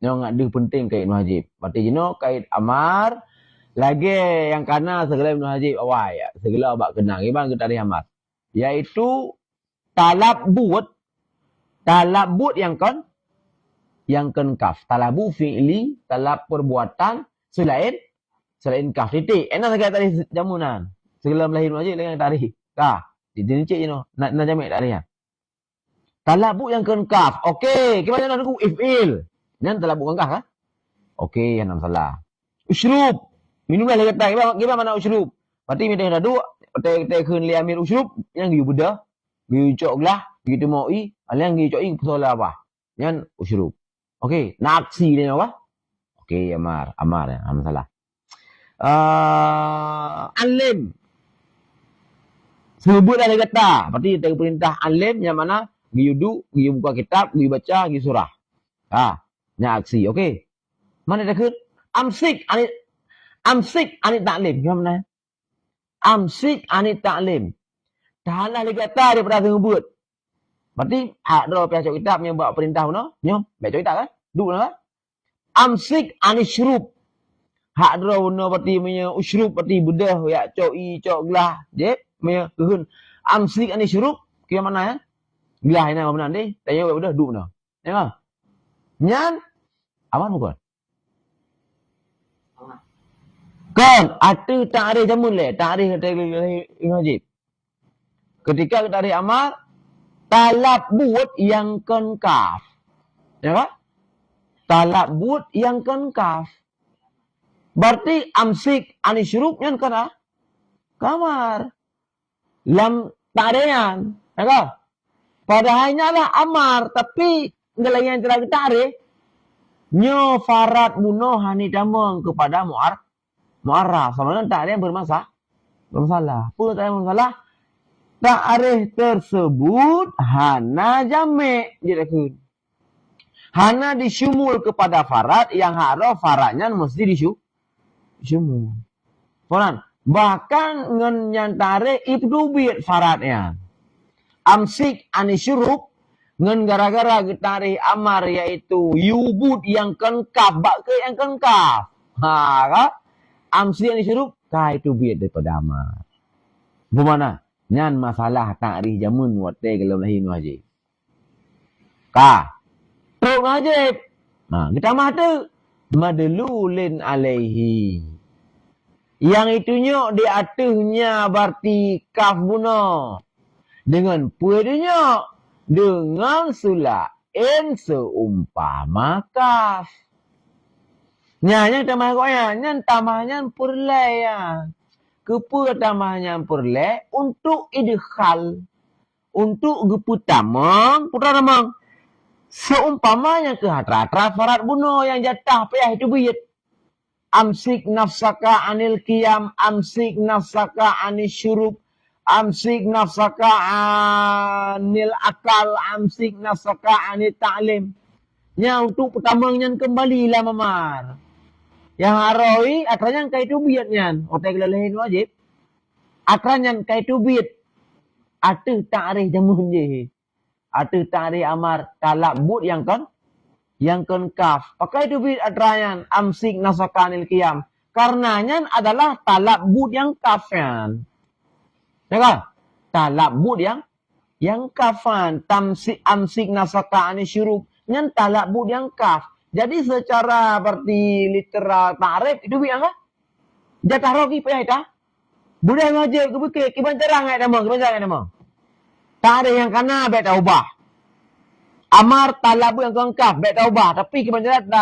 Nyo ngadu penting kait Ibnu Hajib. Berarti jino kait amar lagi yang kana segala Ibnu Hajib awai ya. Segala abak kenang iban kita dari amar. Yaitu talab but yang kan kaf. Talabu fi'li, talab perbuatan selain kaf. Titik. Enak sekali tadi jamunan. Segala melahir wajib dengan tadi. Dincik je no. Nak jamek tak ada. Talabu yang kan kaf. Okey. Gimana nak aku if'il. Yang talabu kan kaf kan? Okey. Yang salah. Ushrub. Minumlah lagi kata. Gimana mana ushrub? Berarti minta dadu. Kita kun li amir ushrub. Yang giu bedah. Giu cok gelah. Giu temoi. Yang giu cok solat apa? Yang ushrub. Okey. Naksi dia apa? Okey. Amar ya. Salah. Alim. Sebutlah dia kata. Berarti kita perintah alim yang mana? Giu duduk, giu buka kitab, giu baca, giu surah. Ini aksi. Okey. Mana dia kata? Amsik anit ta'lim. Gimana? Amsik anit ta'lim. Tahanlah dia kata daripada sebut. Berarti ada pihak kitab yang buat perintah mana? Nyom, baca kitab kan? Duduk kan? Amsik anit syurub. Hak draw no berarti punya usyrub berarti bedah ya cok gelah je punya kehun amsik ani syurub kira mana ya gelah ini apa benar ni tanya bedah duk no ya nyan aman bukan kan atu ta'rif jamun le ta'rif wajib ketika ta'rif amar talab but yang kan kaf ya kan talab but yang kan kaf. Berarti amsik ani syurub yang kena kamar. Lam tarian. Ya padahalnya lah amar. Tapi enggak lagi yang telah ditarik. Nyo farat muno hani damang kepada mu'arraf. Sama dengan ta'rif bermasalah. Apa ta'rif bermasalah? Ta'rif tersebut hana jamek. Jadi hana disyumul kepada farat yang harus faratnya mesti disyumul. Bahkan ngen tarik itu dubit faratnya. Amsik anisyurub ngen gara-gara tarik amar yaitu yubud yang kengkaf bak ke yang kengkaf. Amsik anisyurub itu dubit daripada amar. Bagaimana? Nyan masalah takrih jamun wate kalau lahi nu haji. Terus wajib Nah, kita mah tu madlulin alaihi. Yang itunya di atasnya berarti kaf guna. Dengan puedinya dengan sulain seumpama kaf. Nyanya tamahnya, nyan tamahnya purlai ya. Kepa tamahnya purlai untuk idkhal. Untuk geputamang, putamang. Seumpamanya ke hatra farat bunuh yang jatah payah itu buyut. Amsik nafsaka anil qiyam, amsik nafsaka anil syurub, amsik nafsaka anil akal, amsik nafsaka anil ta'lim. Yang untuk pertamanya kembalilah memar. Yang haroi akranya kaitu biatnya. Otak lelahin wajib. Akranya kaitu biat. Atu ta'rif jamun je. Atu ta'rif amar talak but yang kan kaf. Pakai itu biat akranya amsik nasakanil qiyam. Karenanya adalah talak but yang kafan. Ya kan? Talak but yang kafan. Amsik nasakanil syurub. Yang talak but yang kaf. Jadi secara berarti literal ta'rif itu biar apa? Jatah rogi payah itu. Budaya wajib ke kiban terang ai nama, kiban terang nama. Ta'rif yang kana baik taubah. Amar talab yang kengkaf baik taubah, tapi kiban terang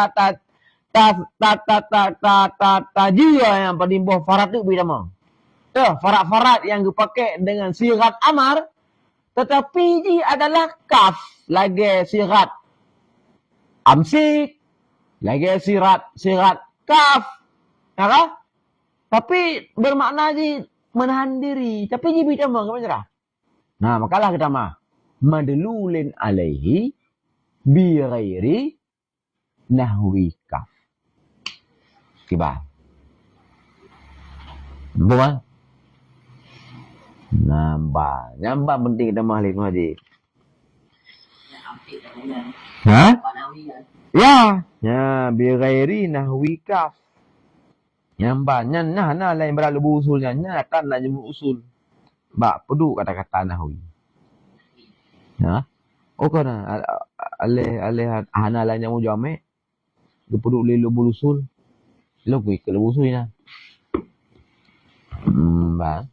jia yang penimbuh farat itu bila nama. Farat-farat yang dipakai dengan sirat amar, tetapi ji adalah kaf lagi sirat amsik. Lagi sirat kaf. Ya, tapi bermakna ji menahan diri. Tapi ji bida mah kepada. Nah, makalah kita mah madlulin alaihi bi ghairi nahwi kaf. Kiba. Bukan? Nambah penting kita mah lihat hadis. Hah? Ya, bi ghairi nahwi kaf. Nyambanya nah lain berlalu usulnya kan lah nyebut usul. Bak pedu kata-kata nahwi. Ya. Kan alih hana lainnya mau jame. Gepedu lilu usul. Lo kui ke usulnya. Bang.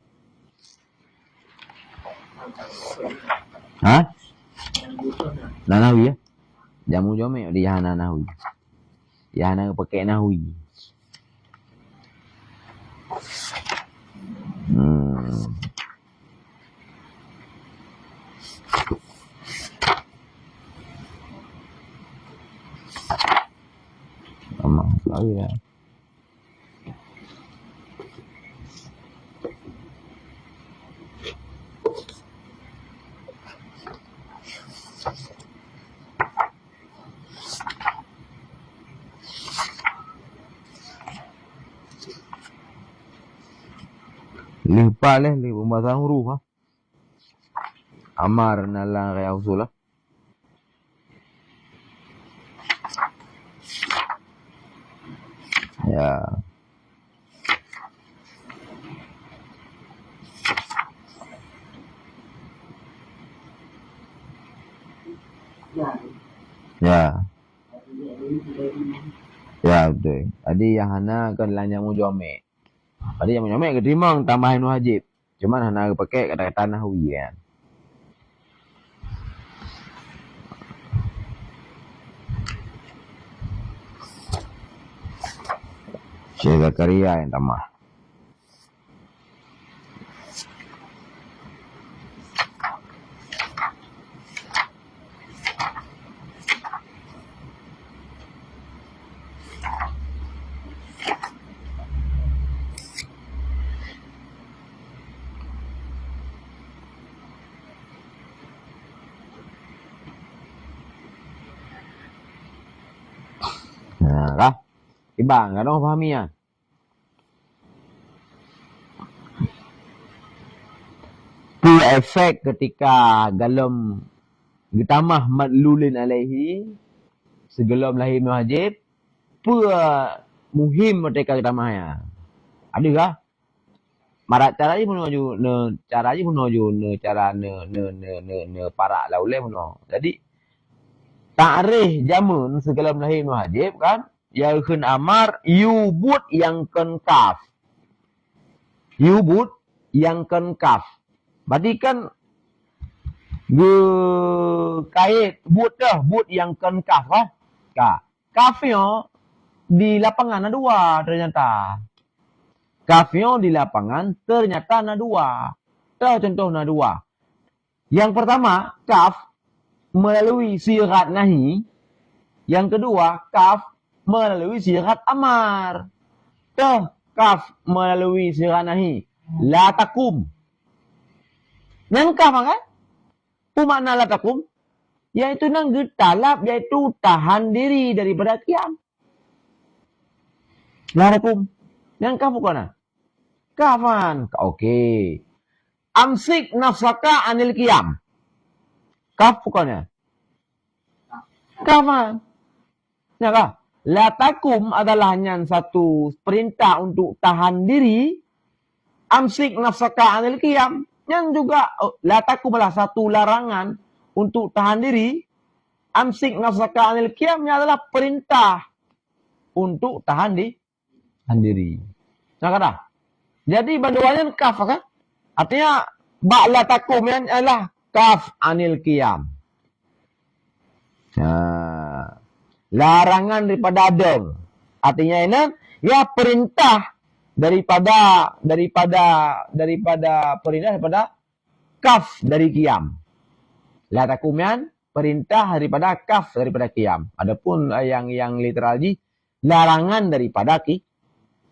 Hah? Nahwi ya. Jamu jame di hana nahwi. Ya hana pakai nahwi. Lagi ya. Lupa pembahasan huruf ha. Amar nalang kaya usul lah. Ya. Ya. Ya betul. Tadi yang hana kan lanya mu jome. Tadi yang jome ketimang tambahin wajib. Cuman hana pakai kata-kata nahwi kan. Syekh Zakaria yang tambah. Nah, kah? Ibang, enggak dong pahami ya? Tu efek ketika dalam ditambah madlulin alaihi segelam lahir wajib muhim mereka ditambah ya. Adakah? Marat cara ni menuju cara ne para laulai menuju. Jadi Ta'rih jamun segala lahir wajib kan? Ya kun amar yubut yang ken kaf. Yubut yang ken kaf. Berarti kan kait but dah, but yang ken kaf lah. Kafnya di lapangan ada dua ternyata. Kafnya di lapangan ternyata ada dua. Tahu contoh ada dua. Yang pertama, kaf melalui sirat nahi. Yang kedua, kaf melalui sirat amar. Kaf melalui sirat nahi. La takum. Yang kaf kan? Apa makna la takum? Yaitu nang talab, yaitu tahan diri daripada qiyam. La takum. Yang kaf bukan? Kafan. Okey. Amsik nafsaka anil qiyam. Kaf bukannya? Kafan. Ya kah? La takum adalah hanya satu perintah untuk tahan diri. Amsik nafsaka anil qiyam. Yang juga la takum adalah satu larangan untuk tahan diri. Amsik nafsaka anil qiyamnya adalah perintah untuk tahan diri. Nah kata. Jadi banduannya kaf kan? Artinya ba'la takum yang adalah kaf anil qiyam. Nah, larangan daripada adem. Artinya ini ya perintah daripada perintah daripada kaf dari qiyam. La takumian perintah daripada kaf daripada qiyam. Adapun yang literally larangan daripada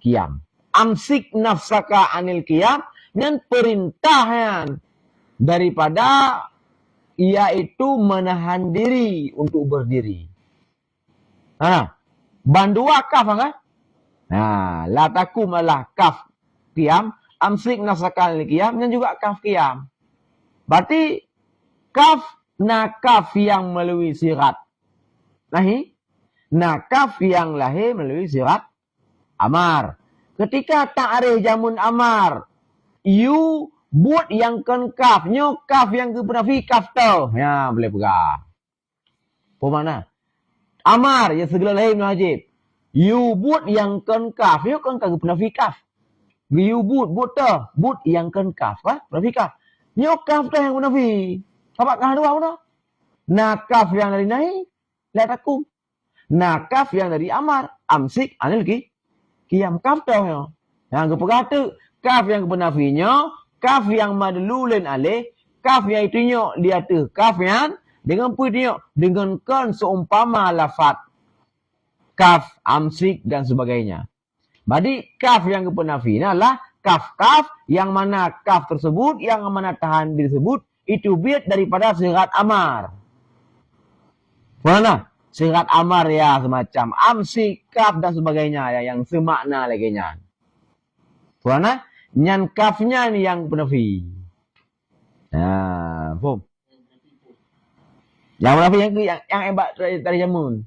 qiyam. Amsik nafsaka anil qiyam dan perintahnya daripada yaitu menahan diri untuk berdiri. Bandua kaf kan? La takum adalah kaf qiyam, amsik nafsaka anil qiyam dan juga kaf qiyam. Berarti kaf nakaf yang melalui sirat nahi, nakaf yang lahir melalui sirat amar. Ketika ta'rif jamun amar, you but yang kan kaf, nyo kaf yang ke penafi kaf tau. Ya, boleh pegang. Apa mana? Amar ya segala lahir wajib. You but yang kan kaf, nyo kan ke penafi kaf. You but tau, but yang kan kaf, penafi kaf. Nyo kaf tau yang penafi. Apa kah dua mana? Nakaf yang dari nahi, la takum. Nakaf yang dari amar, amsik anil qiyam kaf tau yo. Yang kepegatu kaf yang kepenafinya, kaf yang madlulin alih, kaf yang itunyo dia tu kaf yang dengan puitunyo dengan kan seumpama lafaz kaf, amsik dan sebagainya. Jadi kaf yang kepenafinya adalah kaf yang mana kaf tersebut yang mana tahan disebut itu biat daripada sirat amar. Mana? Sirat amar ya semacam amsik, kaf dan sebagainya ya yang semakna lagi nya. Mana? Nyan kafnya ni yang penafi. Faham? Yang penafi yang hebat dari jamun.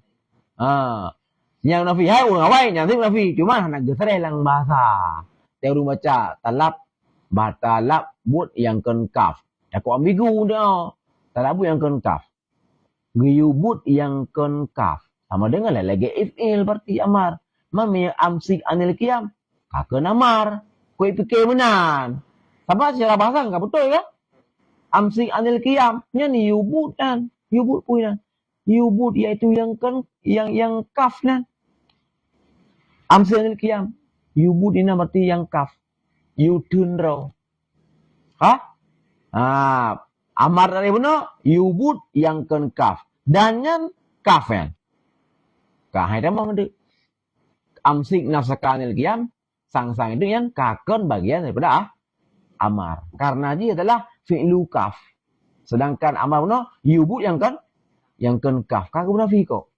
Yang penafi hai urang awai yang penafi cuma nak geser lang bahasa. Teori baca talab batalab but yang kan kaf. Aku ambigu dah. Talab yang kan kaf. Guyubut yang kan kaf. Sama dengan lagi if'il berarti amar. Mami amsik anil qiyam. Kakak amar. Kau fikir benar. Sama secara bahasa enggak betul ya? Amsik anil qiyam. Ini yubut kan. Yubut punya. Yubut yaitu yang kan yang kaf kan. Amsik anil qiyam. Yubut ini berarti yang kaf. Yudun roh. Amar dari mana? Yubut yang kan kaf. Dan yang kaf kan. Kahai dah mau ngedek. Amsik nafsaka anil qiyam. Sang-sang itu yang kakon bagian daripada amar. Karena dia adalah fi'lu kaf. Sedangkan amar mana? Yubut yang kan kaf. Kakak munafi kok.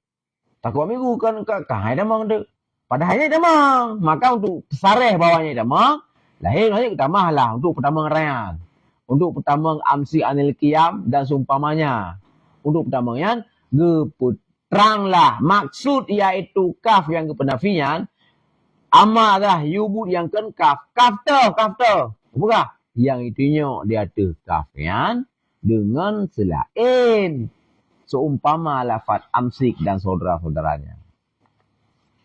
Takut minggu kan kahai dah mau ngedek. Padahal ini dah mau. Maka untuk sareh bawahnya dah mau. Lahir nanti kita mahlah untuk pertama ngerayan. Untuk pertama amsik anil qiyam dan seumpamanya. Untuk pertama yang teranglah maksud iaitu kaf yang kepenafian. Amar adalah yubut yang kan kaf. Kaf tu. Bukan? Yang itunya dia ada kafian dengan selain. seumpama lafaz amsik dan saudara-saudaranya.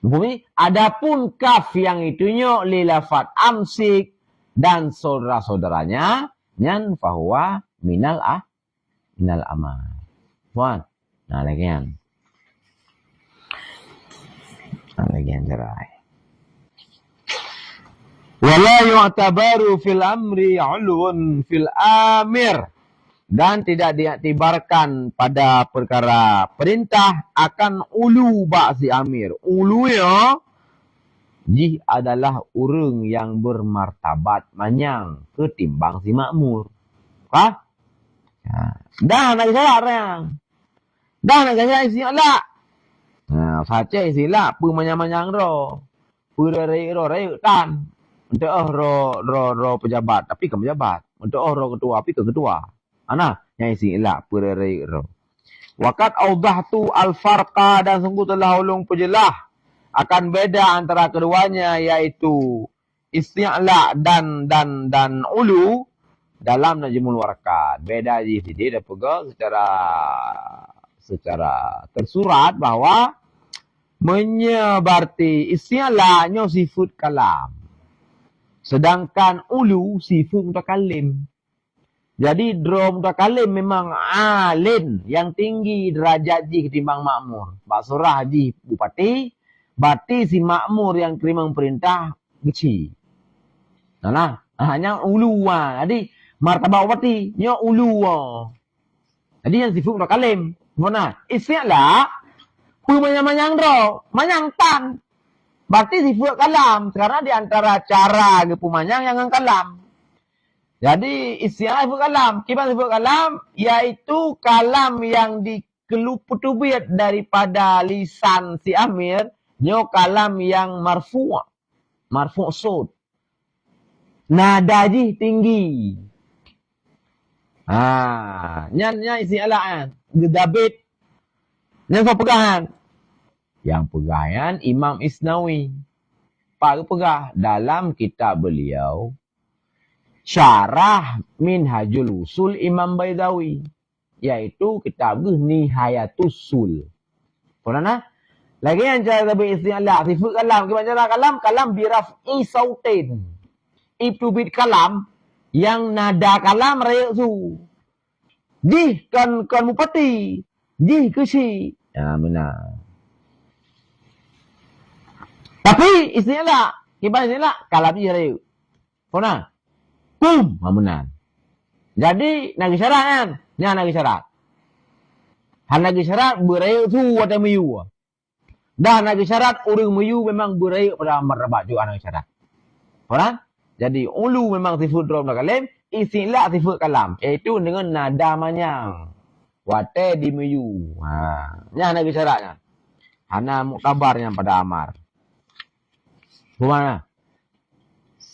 Bumi, adapun kaf yang itunya li lafaz amsik dan saudara-saudaranya, nyan fahuwa minal amal. Puan, nah lagian. Nah lagian cerai. Wala yu'tabaru fil amri 'ulwun fil amir. Dan tidak diaktibarkan pada perkara perintah akan ulu si amir. Ulu ya, jih adalah orang yang bermartabat manyang ketimbang si makmur. Kah? Dah nak syarat yang. Dah nak syarat isi lah. Nah, saja isi lah. Pu manyang-manyang ro. Pu rei tan. Untuk ro pejabat. Tapi ke pejabat. Untuk ro ketua. Tapi ke ketua. Ana yang isi lah perere ro. Waqad awdahtu al-farqa dan sungguh telah ulung perjelah akan beda antara keduanya yaitu isti'la dan ulu dalam Najmul Warakat. Beda di sini dah pega secara tersurat bahwa menyebarti isti'la nya sifat kalam. Sedangkan ulu sifat mutakallim. Jadi drom mutakalim memang alin yang tinggi derajat ji ketimbang makmur. Baksurah ji bupati, bati si makmur yang terima perintah kecil. Nah, hanya ulu jadi martabat bupati nya ulu. Jadi yang sifat mutakalim. Mana? Istilah manyang dro, manyang tan. Berarti sifat kalam karena di antara cara gepumanyang yang kalam. Jadi istilah sifat kalam. Kipas sifat kalam yaitu kalam yang dikeluputubit daripada lisan si amir. Nyo kalam yang marfu' sud. Nada jih tinggi. Nyan istilah kan. Gedabit. Nyan so pegahan. Yang pegahan Imam Isnawi. Pak pegah dalam kitab beliau. Syarah Minhajul Usul Imam Baidawi. Yaitu kitab Nihayatus Sul. Pernah? Lagi yang cara lebih istilah. Sifat kalam. Gimana cara kalam? Kalam biraf'i sautin. Ibtubit kalam. Yang nada kalam raya su. Jih kan mupati. Jih kesi. Ya benar. Tapi istilah. Gimana istilah? Kalam jih raya. Pernah? Mamunan. Jadi nagi syarat kan? Nya nagi syarat. Han nagi syarat berayu tu wata mayu. Dah nagi syarat orang mayu memang berayu pada martabat juga nagi syarat. Faham? Jadi ulu memang sifat dalam kalam, istilah sifat kalam, iaitu dengan nada manyang. Wate di mayu. Nya nagi syaratnya. Hana muktabarnya pada amar. Bagaimana?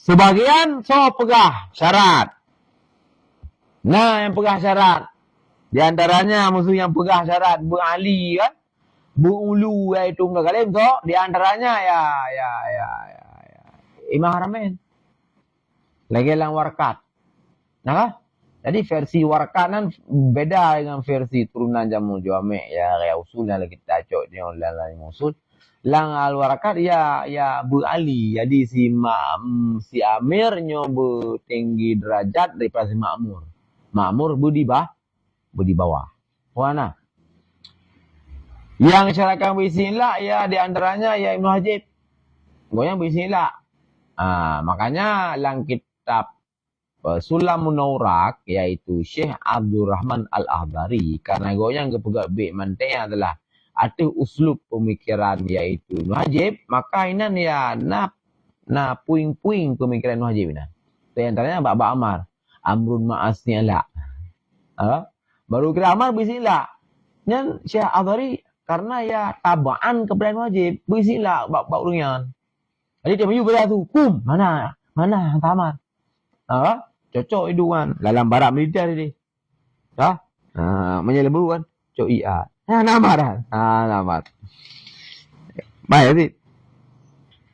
Sebagian so pegah syarat. Nah, yang pegah syarat. Di antaranya musuh yang pegah syarat berali kan. Berulu iaitu enggak kalim so. Di antaranya ya. Imam Haramain. Lagi lang warkat. Nah, jadi versi warkat kan beda dengan versi turunan jamu juame ya kayak usulnya lagi kita cok dia lain usul. Lang al-warakat ya berali. Jadi si amirnya bertinggi derajat daripada si makmur. Makmur budi bawah. Mana? Yang syarakan bismillah ya di antaranya ya Ibnu Hajib. Goyang bismillah. Makanya lang kitab Sulamun Naurak yaitu Syekh Abdurrahman Al-Ahdari karena goyang kepegak B mantai adalah ada uslub pemikiran yaitu Nuhajib, maka ini ya na puing-puing pemikiran Nuhajib ini. Di antaranya Bak Amar, amrun ma'asnya la. Baru kira Amar bismillah. Dan Syekh Adhari karena ya tabaan kepada Nuhajib, bismillah bak urungan. Jadi dia mayu berada tu, mana Amar. Cocok hidupan dalam barat militer ni. Menyelebu kan, cok iya. Namar. Baik ni.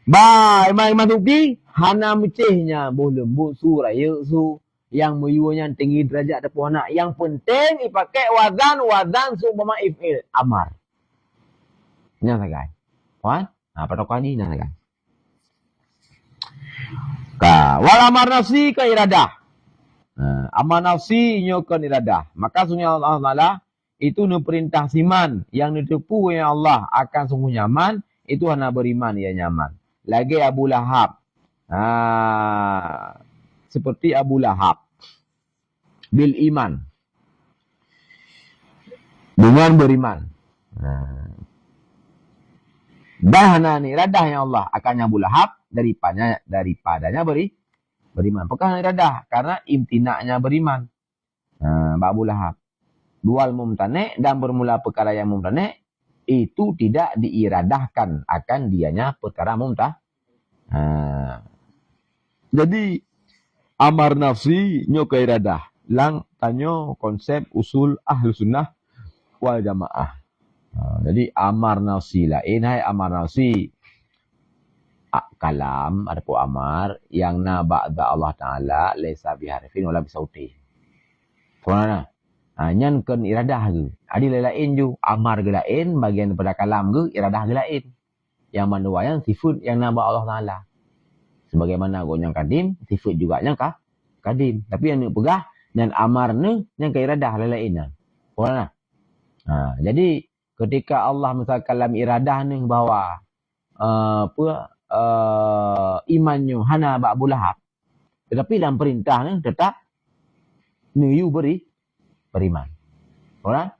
Imam Tuki hana mecehnya boleh lembut su raya su yang muyunya tinggi derajat depan anak. Yang penting dipakai wazan seumpama if'il amar. Ini sagai. Puan? Patokan ini sagai. Wal amar nafsi ke iradah. Amar nafsi nyokan iradah. Maka sunnah Allah Ta'ala itu perintah siman yang ditepu oleh Allah akan sungguh nyaman, itu hanya beriman ia nyaman. Lagi Abu Lahab. Seperti Abu Lahab. Bil iman. Dengan beriman. Dan hana ni radahnya Allah akan Abu Lahab daripadanya beriman. Bukan iradah karena imtinaknya beriman. Abu Lahab. Dual mumtane dan bermula perkara yang mumtane itu tidak diiradahkan akan dianya perkara mumtah. Jadi amar nafsi nyoka iradah. Lang tanyo konsep usul ahlu sunnah wal jamaah. Jadi amar nafsi lain, hai amar nafsi kalam ada po amar yang na ba'da Allah Ta'ala laisa biharfin wala bisauti. Puana nyan kan iradah ke. Adi lain ju amar ke lain bagian daripada kalam ke iradah ke lain. Yang mana yang sifat yang na ba Allah Ta'ala. Sebagaimana gonyang kadim, sifat juga yang kadim. Tapi yang nak pegah dan amar ni yang ke iradah lain. Puana. Jadi ketika Allah misalkan kalam iradah ni bahawa imannya hana ba Abu Lahab, tetapi dalam perintah ni tetap you beriman. Alright?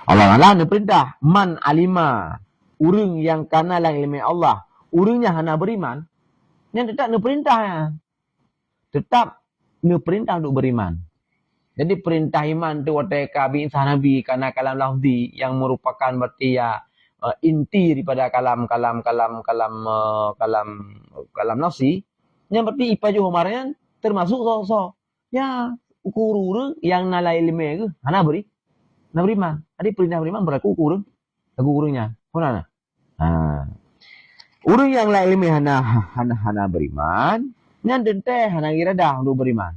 Allah Ta'ala ni perintah man alima urang yang kana lang ilmu Allah, urangnya hana beriman, yang tetap ni perintahnya. Tetap ni perintah untuk beriman. Jadi perintah iman tu wateka bi insan nabi karena kalam lafzi yang merupakan berarti ya inti daripada kalam nafsi. Yang berarti ipaju umarnya termasuk so. Ya ukur yang nalai ilmu ke hana beriman. Jadi perintah beriman berlaku ukurnya. Mana? Urang yang lain ilmu hana beriman, yang dente hana iradah untuk beriman.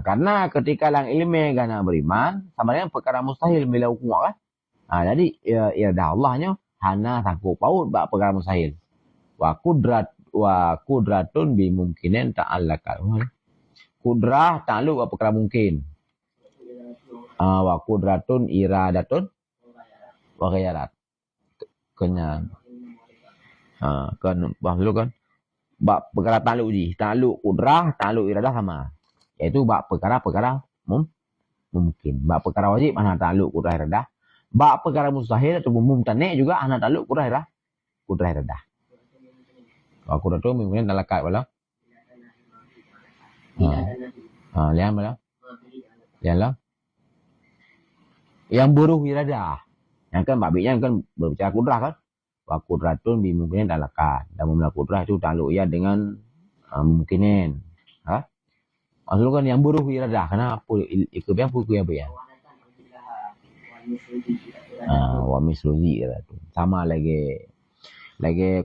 Karena ketika lang ilmu gana beriman, sama dengan perkara mustahil bila hukum kan. Jadi iradah Allahnya hana sanggup paut bak perkara mustahil. Wa kudratun bimungkinin ta'allakal. Kudrah takluk bak perkara mungkin. Wa kudratun iradatun wa ghayarat. Kenyang. Kan bahasa kan bak perkara takluk ji. Takluk kudrah, takluk iradah sama. Iaitu bak perkara-perkara mungkin. Bak perkara wajib ana takluk kudrah iradah. Bak perkara mustahil atau mumtani juga ana takluk kudrah iradah. Wa kudratu mungkin talakat wala. Lihat wala. Lihatlah. Yang buruh iradah. Yang kan babiknya kan berbicara kudrah kan. Wa kudratun bimungkinin talakat. Dan memula kudrah itu takluk ya dengan mungkinin. Maksudnya kan yang buruh iradah. Kenapa? Ikut yang pukul yang bayar. Wa misluzi iradah. Sama lagi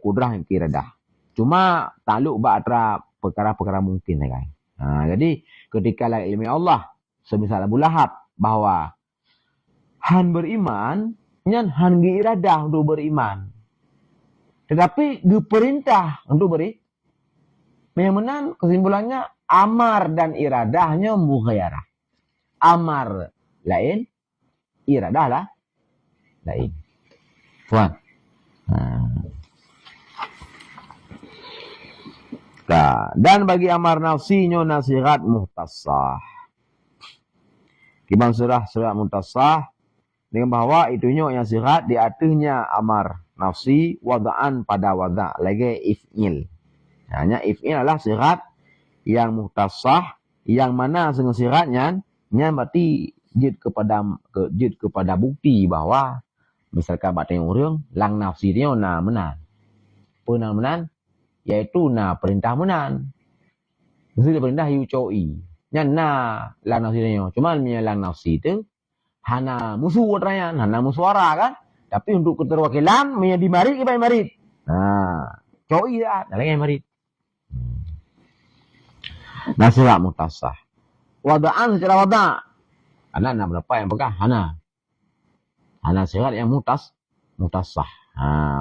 kudrah yang iradah. Cuma takluk ba'atra perkara-perkara mungkin. Kan? Jadi ketika ilmu Allah. Semisal Abu Lahab. Bahawa han beriman. Nyan han iradah untuk beriman. Tetapi diperintah untuk yang menang kesimpulannya. Amar dan iradahnya mughayarah. Amar lain, iradah lah lain. Puan. Dan bagi amar nafsinya nasihat muhtasah. Kibang surah muhtasah dengan bahawa itunya yang nasihat di atasnya amar nafsi wada'an pada wada' lagi if'il. Hanya if'il adalah nasihat yang muhtasah, yang mana dengan siratnya berarti jid kepada bukti bahawa misalkan batang orang lang nafsi dia na menan. Pernah menan iaitu na perintah menan. Mesti perintah yu coi. Nya na lang nafsi dia. Cuma lang nafsi itu hana musuh watrayan, hana musuara kan. Tapi untuk keterwakilan menjadi marid ke marid. Coi dah, lagi marid. Nasihat mutasah. Wada'an secara wada'. Karena nak berapa yang pegang? Hana sirat yang mutasah.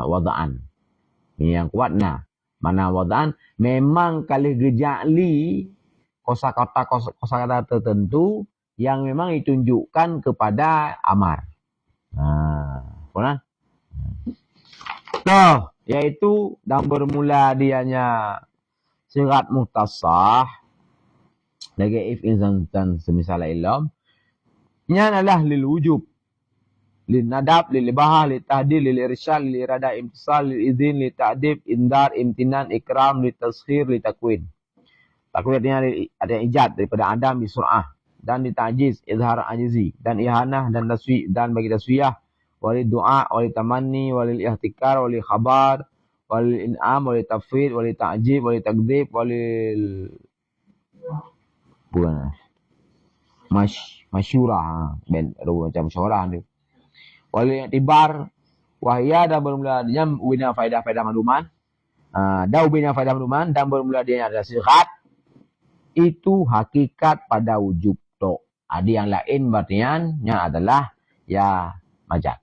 Wada'an. Ini yang kuat nah. Mana wada'an memang kali gejali kosakata tertentu yang memang ditunjukkan kepada amar. Nah, yaitu dan bermula dianya sirat mutasah lagi if insan dan semisal ilam nya adalah lil wujub, lil nadab, lil ibahah, lil tahdid, lil irsyad, lil irada, imtisal, lil izin, lil ta'dib, indar, imtinan, ikram, lil taskhir, lil takwin. Takwin artinya ada ijad daripada adam bisur'ah dan ditajiz, izhar ajizi dan ihanah dan taswi dan bagi taswiyah, walil du'a, walil tamanni, walil ihtikar, walil khabar, walil in'am, walil tafwid, walil ta'jib, walil takdzib, walil bukan masyurah, ben macam masyurah ni. Walil i'tibar wahya dan bermula dia wina faedah-faedah makluman. Dan wina faedah makluman dan bermula dia adalah sihat itu hakikat pada wujub tok. Ada yang lain berartinya adalah ya majaz.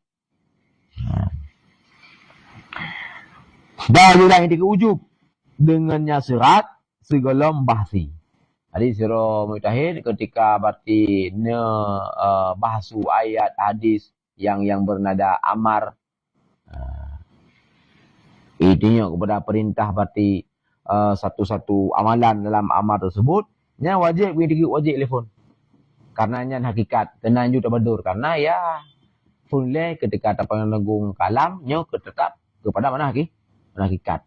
Dah juga yang tiga wujub dengannya sirat segala bahsi. Jadi sira mujtahid ketika berarti bahasu ayat hadis yang bernada amar intinya kepada perintah berarti satu-satu amalan dalam amar tersebut nya wajib telefon. Karenanya hakikat tenan juga berdur karena ya boleh ketika tak penanggung kalam nya tetap kepada mana hakikat.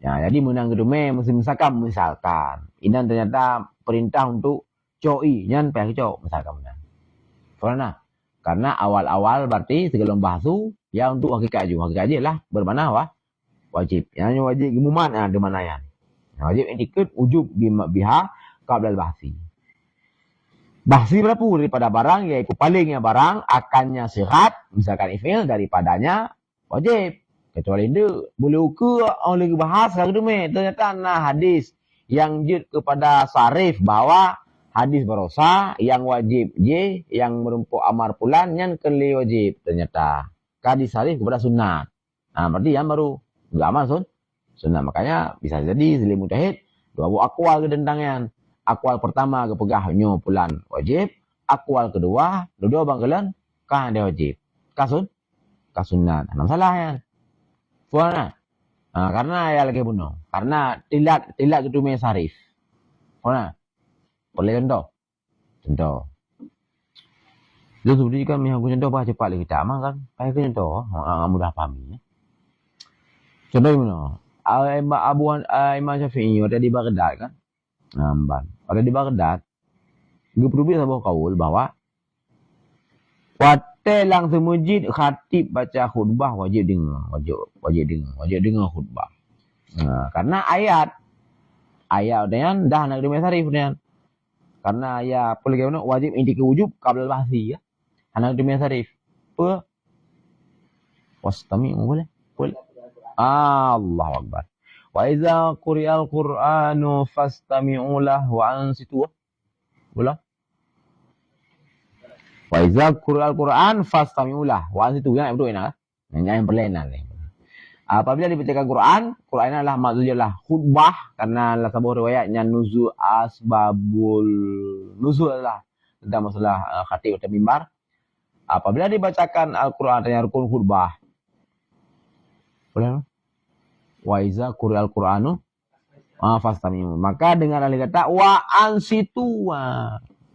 Ya, jadi menang gedume misalkan inan ternyata perintah untuk coi nyan payah cok misalkan menang. Karena awal-awal berarti segala bahasu ya untuk hakikat juga. Hakikat je lah bermakna wajib. Yang wajib gemuman ada mana yang. Wajib etikut wujub biha qabla al-bahsi. Bahsi berapa daripada barang iaitu palingnya barang akannya sihat misalkan ifil daripadanya wajib. Kecuali dia boleh ukur oleh bahas hari tu ternyata hadis yang jid kepada sarif bahwa hadis berosa yang wajib je yang merumpuk amar pulan yang keli wajib ternyata hadis sarif kepada sunat. Berarti yang baru enggak amal sunat. Makanya bisa jadi selim mujtahid dua akwal ke tentangnya. Akwal pertama ke pegahnya pulan wajib, akwal kedua dua bangkelan kah dia wajib. Ka sunat. Masalah ya. Puana. Karena ya lagi bunuh. Karena tilak kedua sarif. Puana. Boleh contoh. Dia seperti kan yang contoh bah cepat lagi kita amal kan. Pakai contoh, mudah pahami. Contoh mana? Imam Syafi'i ada di Baghdad kan. Ada di Baghdad. Dia perlu sebuah kaul bahwa Wate langsung masjid khatib baca khutbah wajib dengar khutbah. Karena ayat dan dah nak dengar sarif dan karena ayat apa wajib inti ke wujub qabla bahsi ya. Anak dengar sarif. Apa? Wastami'u boleh. Allahu akbar. Wa idza quri'al Qur'anu fastami'u lahu wa ansitu. Boleh? Wa iza Qur'al Qur'an fastami'ulah. Wa itu yang betul ini. Yang perlainan ni. Apabila dibacakan Quran adalah maksudnya lah khutbah karena lah sebuah riwayatnya nuzul asbabul nuzul adalah tentang masalah khatib atau mimbar. Apabila dibacakan Al-Quran dengan rukun khutbah. Boleh? Wa iza Qur'al Qur'anu fastami'u. Maka dengan alih kata wa ansitu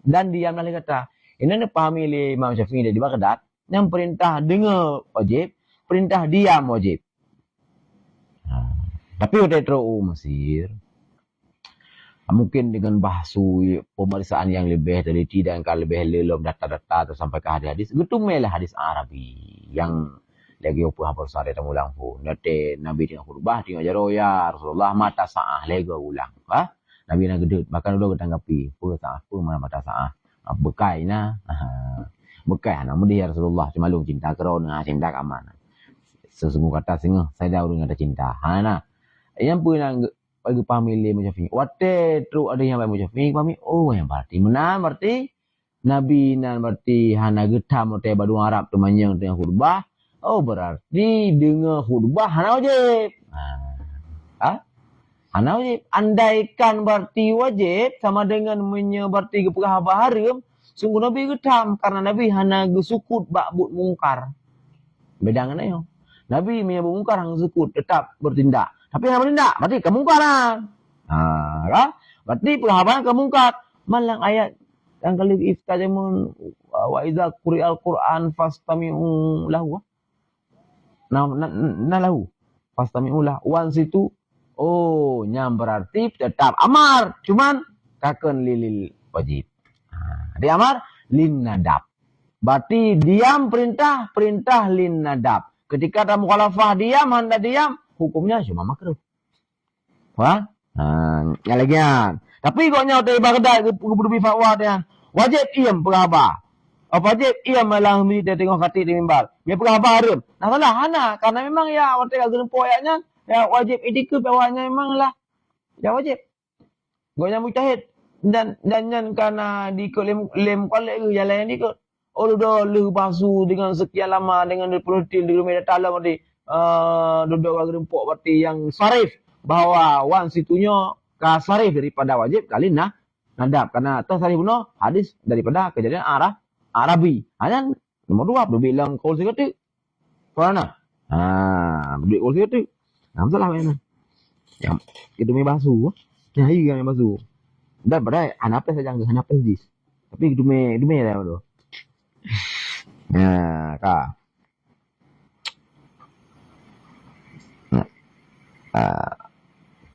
dan diam alih kata. Ini dipahami oleh Imam Syafi'i di Baghdad yang perintah dengar wajib, perintah diam wajib. Tapi udah terus Mesir. Mungkin dengan bahasu pemeriksaan yang lebih teliti dan lebih lelom data-data atau sampai ke hadis-hadis. Itu melah hadis Arabi yang lagi apa sare tamu ulang pun. Nanti Nabi dengan khutbah tengok jaro ya Rasulullah mata sa'ah lagi ulang. Nabi nak gedut makan dulu ketanggapi. Apa sa'ah apa mana mata sa'ah. Bekai na bekai anak muda ya Rasulullah cuma lu cinta kerana cinta aman sesungguh kata singa saya dah dengan cinta yang pun bagi pahami le Syafi'i. Wate tru ada yang baca Syafi'i pahami oh yang berarti menan berarti Nabi nan berarti hana getam te badu Arab tu manyang dengan khutbah. Oh berarti dengan khutbah hana wajib. Hana wajib. Andaikan berarti wajib sama dengan berarti keperah haram, sungguh Nabi getam karena Nabi hana gesukut ba'bud mungkar. Beda dengan ayo. Nabi menyebut mungkar hang sukut tetap bertindak. Tapi hana bertindak berarti kemungkaran. Berarti perhabaran kemungkar. Malang ayat yang kali iftajamun wa idza quri'al Qur'an fastami'u lahu. Nah lahu. Fastami'u lahu. Wan situ oh nyam berarti tetap amar, cuman kaken lilil wajib. Dia amar lin nadab. Berarti diam perintah lin nadab. Ketika ada mukhalafah diam, hendak diam, hukumnya cuma makruh. Wah? Yang lagian. Tapi kok nyau dari Baghdad kebudubi fatwa dia. Wajib iam peraba. Wajib iam malah dia tengok hati di mimbar. Dia peraba haram. Nah salah hana karena memang ya waktu agak gerempo ayatnya ya wajib etika bawahnya memang lah. Ya wajib. Goknya mujtahid dan karena diikut lem kolek ke jalan yang diikut. Oh dah lu basuh dengan sekian lama dengan 20 til di rumah dalam tadi. Duduk agak gerempo berarti yang sarif bahwa wan situnya kasarif daripada wajib kali nadab karena tasarif no hadis daripada kejadian Arabi. Hanya nomor 2 berbilang kaul seketik. Korana. Berbilang kaul seketik. Masalah mana? Yang itu me basuh. Ya iya kan basuh. Dan pada anapes saja enggak anapes dis. Tapi itu me lah tu. Ya, ka.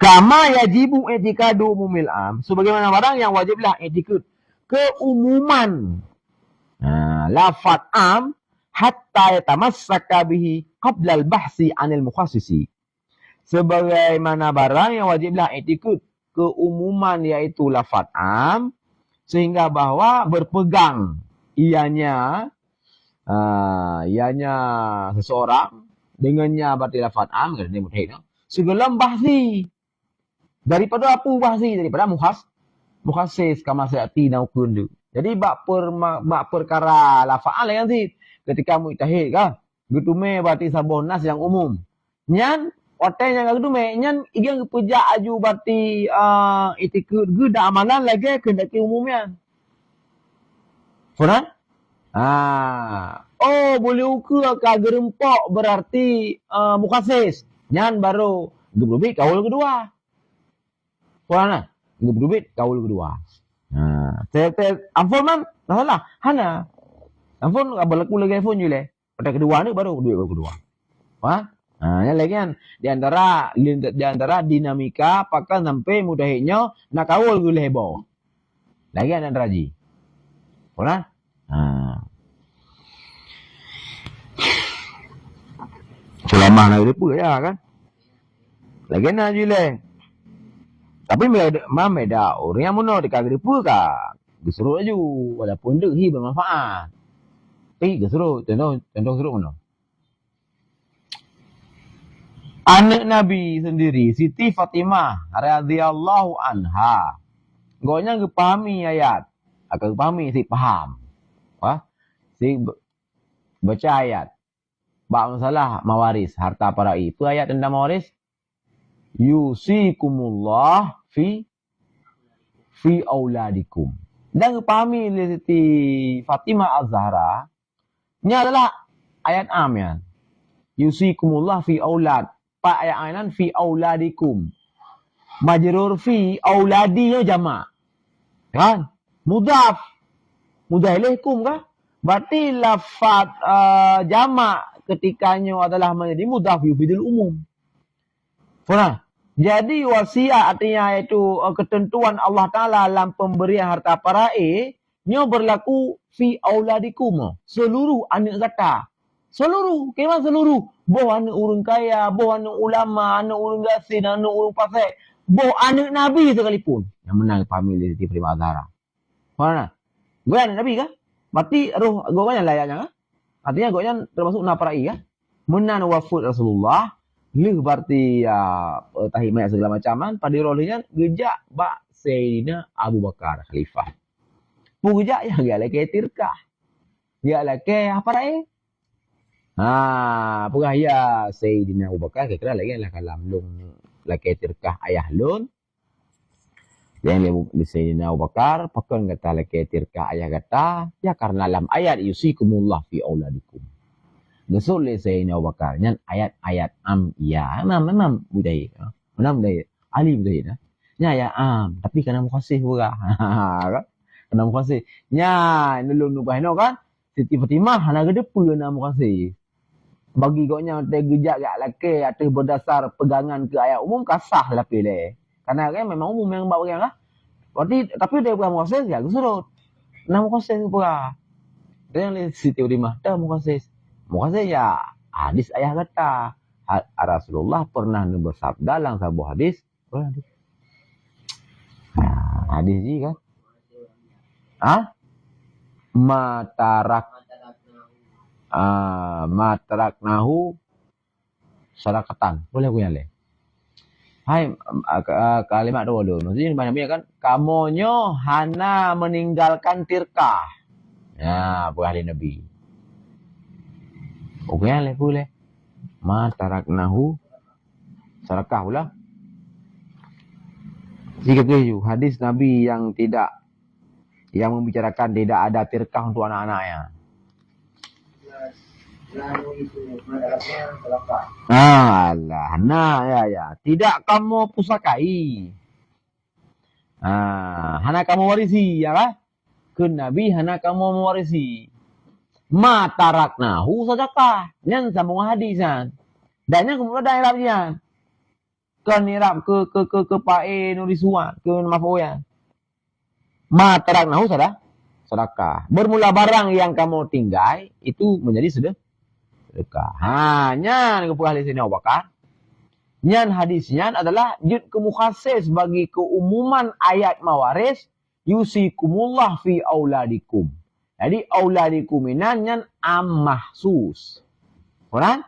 Kama yajibu etikadu umumil am. Sebagaimana barang yang wajiblah etikad keumuman. Lafaz am hatta yatamassaka bihi qabla al-bahsi 'anil mukhassisi. Sebagaimana barang yang wajiblah etikad keumuman yaitu lafaz am sehingga bahwa berpegang ianya seseorang dengannya berarti lafaz am kerana dia mutahid. Sebelum bahsi daripada apa bahsi daripada mukhassis kama sayati naukun tu. Jadi bab perkara lafaz lain sih ketika mujtahid kan getume berarti sabon nas yang umum. Nyan hotel yang getume nyan igen peja aju berarti etikad ge da amalan lagi kendaki umumnya. Faham? Oh boleh ukur ka gerempok berarti mukhassis. Nyan baru gebubit kaul kedua. Faham? Gebubit kaul kedua. Ampun man, salah. Hana. Ampun berlaku lagi iPhone je le. Pada kedua ni baru duit kedua. Faham? Yang lagi kan di antara dinamika pakai sampai mudahnya nak kaul ke heboh. Lagi ada raji. Faham? Selama nak depa ya kan. Lagi nak je le. Tapi meda orang yang mana dekat depa ka. Geseruk aju walaupun dak hi bermanfaat. Tapi geseruk contoh seruk mana? Anak Nabi sendiri Siti Fatimah radhiyallahu anha. Gonya ngepahami ayat. Akan pahami si faham. Si baca ayat. Bab masalah mawaris harta parai. Itu ayat tentang mawaris. Yusikumullah fi auladikum. Dan pahami Siti Fatimah Az-Zahra. Ini adalah ayat am ya. Yusikumullah fi aulad. Pak ayat ainan fi auladikum. Majrur fi auladi jamak. Kan? Mudhaf. Mudhaf ilaikum kah? Berarti lafaz jamak ketikanya adalah menjadi mudhaf yufidul umum. Faham? Jadi wasiat artinya iaitu ketentuan Allah Ta'ala dalam pemberian harta parai nya berlaku fi auladikum. Seluruh anak zakah. Seluruh. Kira seluruh. Boh anak orang kaya, boh anak ulama, anak orang gasin, anak orang pasai. Boh anak Nabi sekalipun. Yang menang family di Prima Azhara. Faham? Gue anak Nabi kah? Berarti roh gue kan layaknya kah? Artinya gue termasuk naparai kah? Menan wafud Rasulullah. Leh berarti tahimat segala macam kan. Pada rolihnya gejak bak Sayyidina Abu Bakar Khalifah. Pugejak yang dia lagi tirkah. Dia lagi apa rai? Pegah ya Sayyidina Abu Bakar kira lagi lah kalam lung lagi tirkah ayah lun. Yang di Sayyidina Abu Bakar pakon kata lagi tirkah ayah kata ya karena dalam ayat yusikumullah fi auladikum. Gesul le Sayyidina Abu Bakar nyan ayat-ayat ya memang budaya. Memang budaya ali budaya. Nya ya tapi kena mukasih pula. Kena mukasih. Nya nulung nubah no kan. Siti Fatimah hana gedepa na mukasih. Bagi koknya te gejak gak laki atas berdasar pegangan ke ayat umum kasah lah pilih. Karena kan memang umum yang bawa lah. Berarti tapi dia bukan mukasih ya surut. Kena mukasih pula. Dia yang Siti Fatimah dah mukasih. Mukasih ya hadis ayah kata Rasulullah pernah bersabda dalam sebuah hadis. Hadis ji kan? Mataraknahu sadaqatan. Boleh aku nyale. Hai kalimat dulu. Maksudnya banyak kan kamonyo hana meninggalkan tirkah. Ya, buah ahli Nabi. Oke nyale boleh. Mataraknahu sadaqah pula. Jika keju hadis Nabi yang membicarakan tidak ada tirkah untuk anak-anaknya. Ya. Tidak kamu pusakai. Hana kamu warisi, ya kan? Ke Nabi hana kamu mewarisi. Mataraknahu sadaqah. Yang sambung hadisan. Dan yang kemudian ada Arabnya. Kan nirab ke pae nurisuan ke mafoyan. Mataraknahu sedekah. Bermula barang yang kamu tinggal itu menjadi sedekah. Hanya kepuh ahli sini Abu Bakar. Nyan hadisnya adalah jud kemukhasis bagi keumuman ayat mawaris yusikumullah fi auladikum. Jadi auladikum inan nyan mahsus. Orang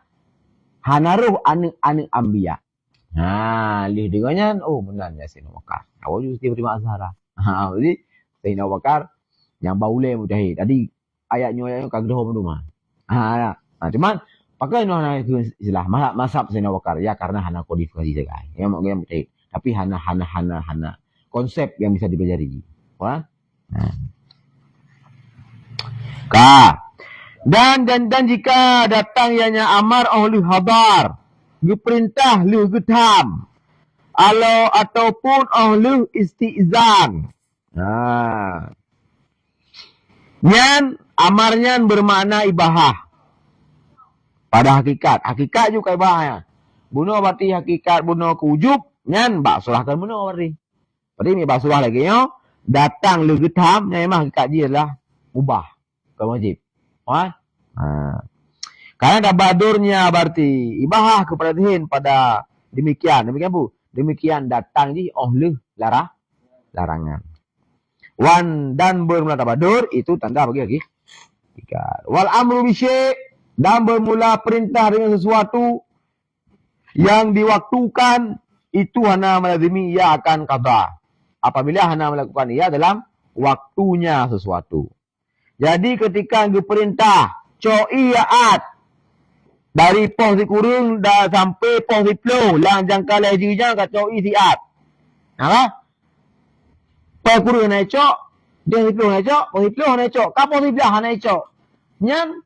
hanaruh anu ambiya. Lih dengannya benar ya Sayyidina Abu Bakar. Awak juga terima azhara. Jadi Sayyidina Abu Bakar yang baule mujahid. Tadi ayatnya kagak doh rumah. Cuman pakai no istilah mazhab Sayyidina Abu Bakar ya karena hana kodifikasi jaga. Ya mau yang mujahid. Tapi hana konsep yang bisa dipelajari. Kan? Dan jika datang ianya amar oleh habar diperintah lu getam ataupun oleh istizan. Nyan amarnya bermakna ibahah. Pada hakikat juga ibahah. Bunuh berarti hakikat bunuh kewujub, nyan bak surahkan bunuh berarti. Berarti ni bak surah lagi yo. Datang lu getam, nyan memang hakikat dia adalah ubah, bukan wajib. Karena ada badurnya berarti ibahah kepada dihin pada demikian bu. Demikian datang di oleh larangan. Dan bermula tabadur itu tanda bagi lagi. Wal amru bisyai dan bermula perintah dengan sesuatu yang diwaktukan itu hana melazimi ia akan qada. Apabila hana melakukan ia dalam waktunya sesuatu. Jadi ketika diperintah co'iat dari pos di kurung dah sampai pos di ploh lang jangka lejinya kat co'i siat. Pos kurung naik cok, dia di ploh naik cok, pos di ploh naik cok, kapos di belah naik cok. Nyan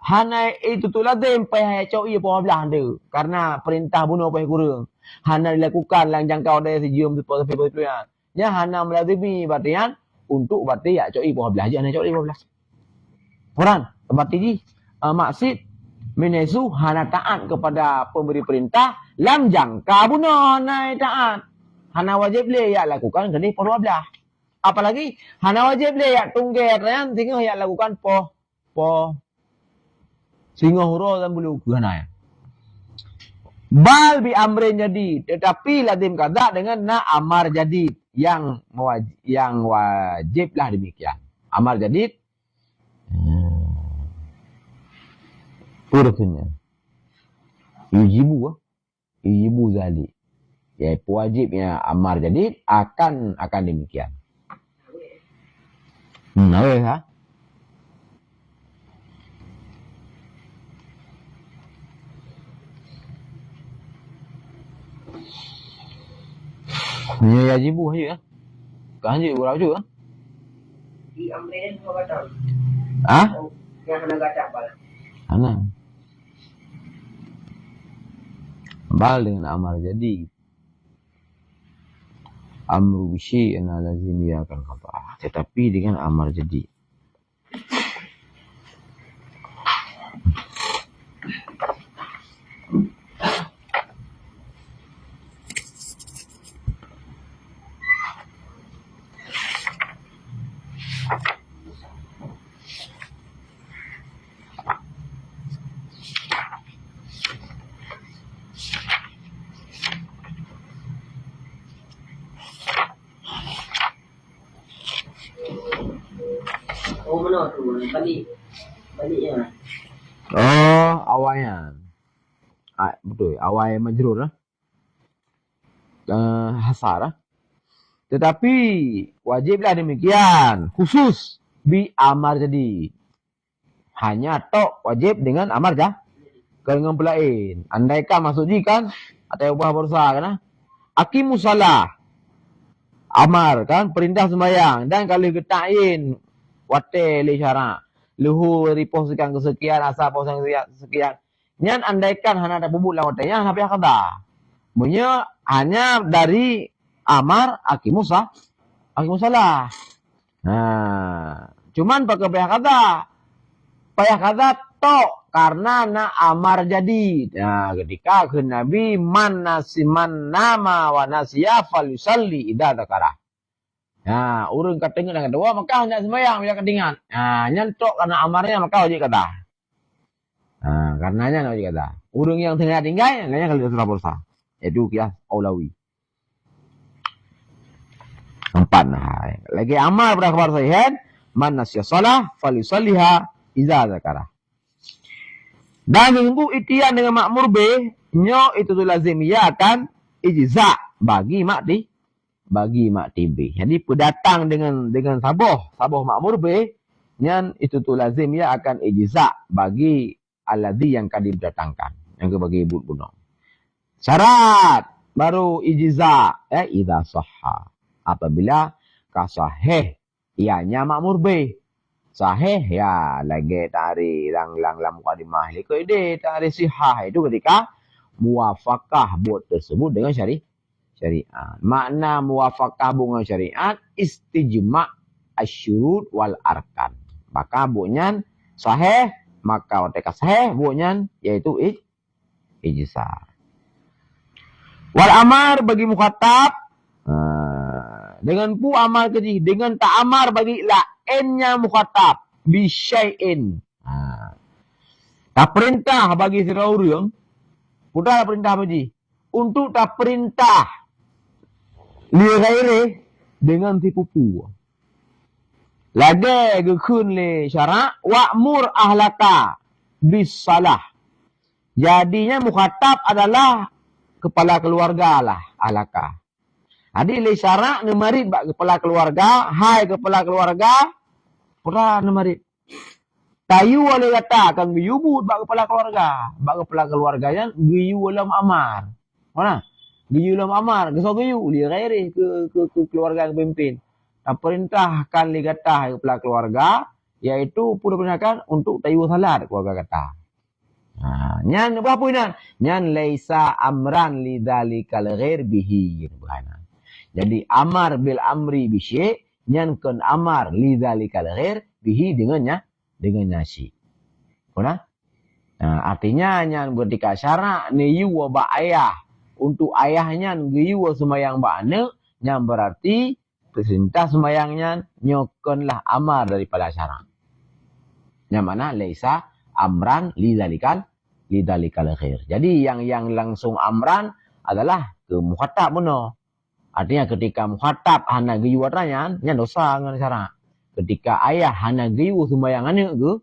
hana itu tu lazim pai co'i pos belah dia karena perintah bunuh pos kurung. Hana dilakukan lang jangka ada sejium pos di ploh ya. Nya hana melazimi berarti untuk berarti ya co'i pos belah aja naik cok 15. Quran berarti ni maksud menesu hana taat kepada pemberi perintah lam jangka bunuh naik taat. Hana wajib le ya lakukan kena pos 12. Apalagi hana wajib le ya tunggu kan sehingga ya lakukan pos sehingga huruf dan bulu hana. Bal bi amrin jadi tetapi lazim qada dengan amar jadi yang wajiblah demikian. Amar jadi Purusnya. Yujibu yajibu zalik. Ya, wajibnya amar jadid akan demikian. Awet ha? Ni yajibu aja ya. Kan je berapa juga? Di amrin semua kata. Ah? Yang hendak kata apa? Ana. Bal dengan amar jadi. Amru bisyai'in lazim ya akan kata. Tetapi dengan amar jadi. Oh mana tu? Baliknya. Oh, awalnya. Betul, awal majrur lah. Hasar lah. Tetapi wajiblah demikian. Khusus bi amar jadi. Hanya tok wajib dengan amar jah. Dengan pelain. Andaikan masuk ji kan. Atau ubah berusaha kan. Aqimus salah. Amar kan. Perintah sembahyang. Dan kalau getain. Wate li syarak. Luhu ripoh sekian kesekian. Asal posan kesekian. Nyan andaikan hanya ada bubuk lah wate. Yang habis kata. Punya hanya dari amar aqimus salah. Nah. Cuman pakai payah kata. Payah kata tok. Karena nak amar jadi. Nah, ketika ke Nabi man nama wa nasiya falusalli idza dzakara. Nah, urang katengan dengan kedua maka hendak sembahyang bila ketingan. Nah, nyentok karena amarnya maka wajib kata. Nah, karenanya wajib kata. Urang yang tengah tinggal hanya kalau surah bursa. Itu kias aulawi. 4 nah. Lagi amar pada khabar sahih man nasiya shalah falusalliha idza dzakara. Dan minggu itian dengan makmur B, nyo itu tu lazim ia akan ijza bagi makti B. Jadi pendatang dengan saboh makmur B, nyan itu tu lazim ia akan ijza bagi alladhi yang kadi didatangkan, yang ke bagi bunuh. Syarat baru ijza idza sahha. Apabila kasahih ianya makmur B. Sahih ya lagi tari lang mukadimah liko ide tari sihah itu ketika muwafaqah buat tersebut dengan syariat. Makna muwafaqah dengan syariat istijma' asyurut wal arkan. Maka buatnya sahih maka otak sahih buatnya yaitu ijza. Wal amar bagi mukhatab dengan pu amar keji dengan tak amar bagi lainnya mukhatab bisyai'in. Tak perintah bagi siraurang. Putar perintah bagi untuk tak perintah li ghairi dengan tipu-pu. Lagi gekun le syarak wa'mur ahlaka bis salah. Jadinya mukhatab adalah kepala keluarga lah ahlaka. Jadi le syarak nemarit bak kepala keluarga, hai kepala keluarga, pura nemarit. Tayu oleh kata akan giyubut bak kepala keluarga. Bak kepala keluarganya giyu dalam amar. Mana? Giyu dalam amar, gesok giyu li ghairi ke keluarga yang pemimpin. Tak perintahkan li kata kepala keluarga yaitu pura perintahkan untuk tayu salat keluarga kata. Nyan berapa ini? Nyan laisa amran li dzalikal ghair bihi. Jadi amar bil amri bisyai nyan kun amar li dzalikal ghair bihi dengannya nasi. Mana? Artinya nyan ketika syarak niyu wa ba ayah untuk ayahnya ngiyu wa sembayang ba anak nyan berarti perintah sembayangnya nyokonlah amar daripada syarak. Yang mana laisa amran li dzalikal ghair. Jadi yang langsung amran adalah ke mukhatab benar. Artinya ketika mukhatab hana giyu watanya, nyan dosa dengan syarak. Ketika ayah hana giyu sembayang anak ke,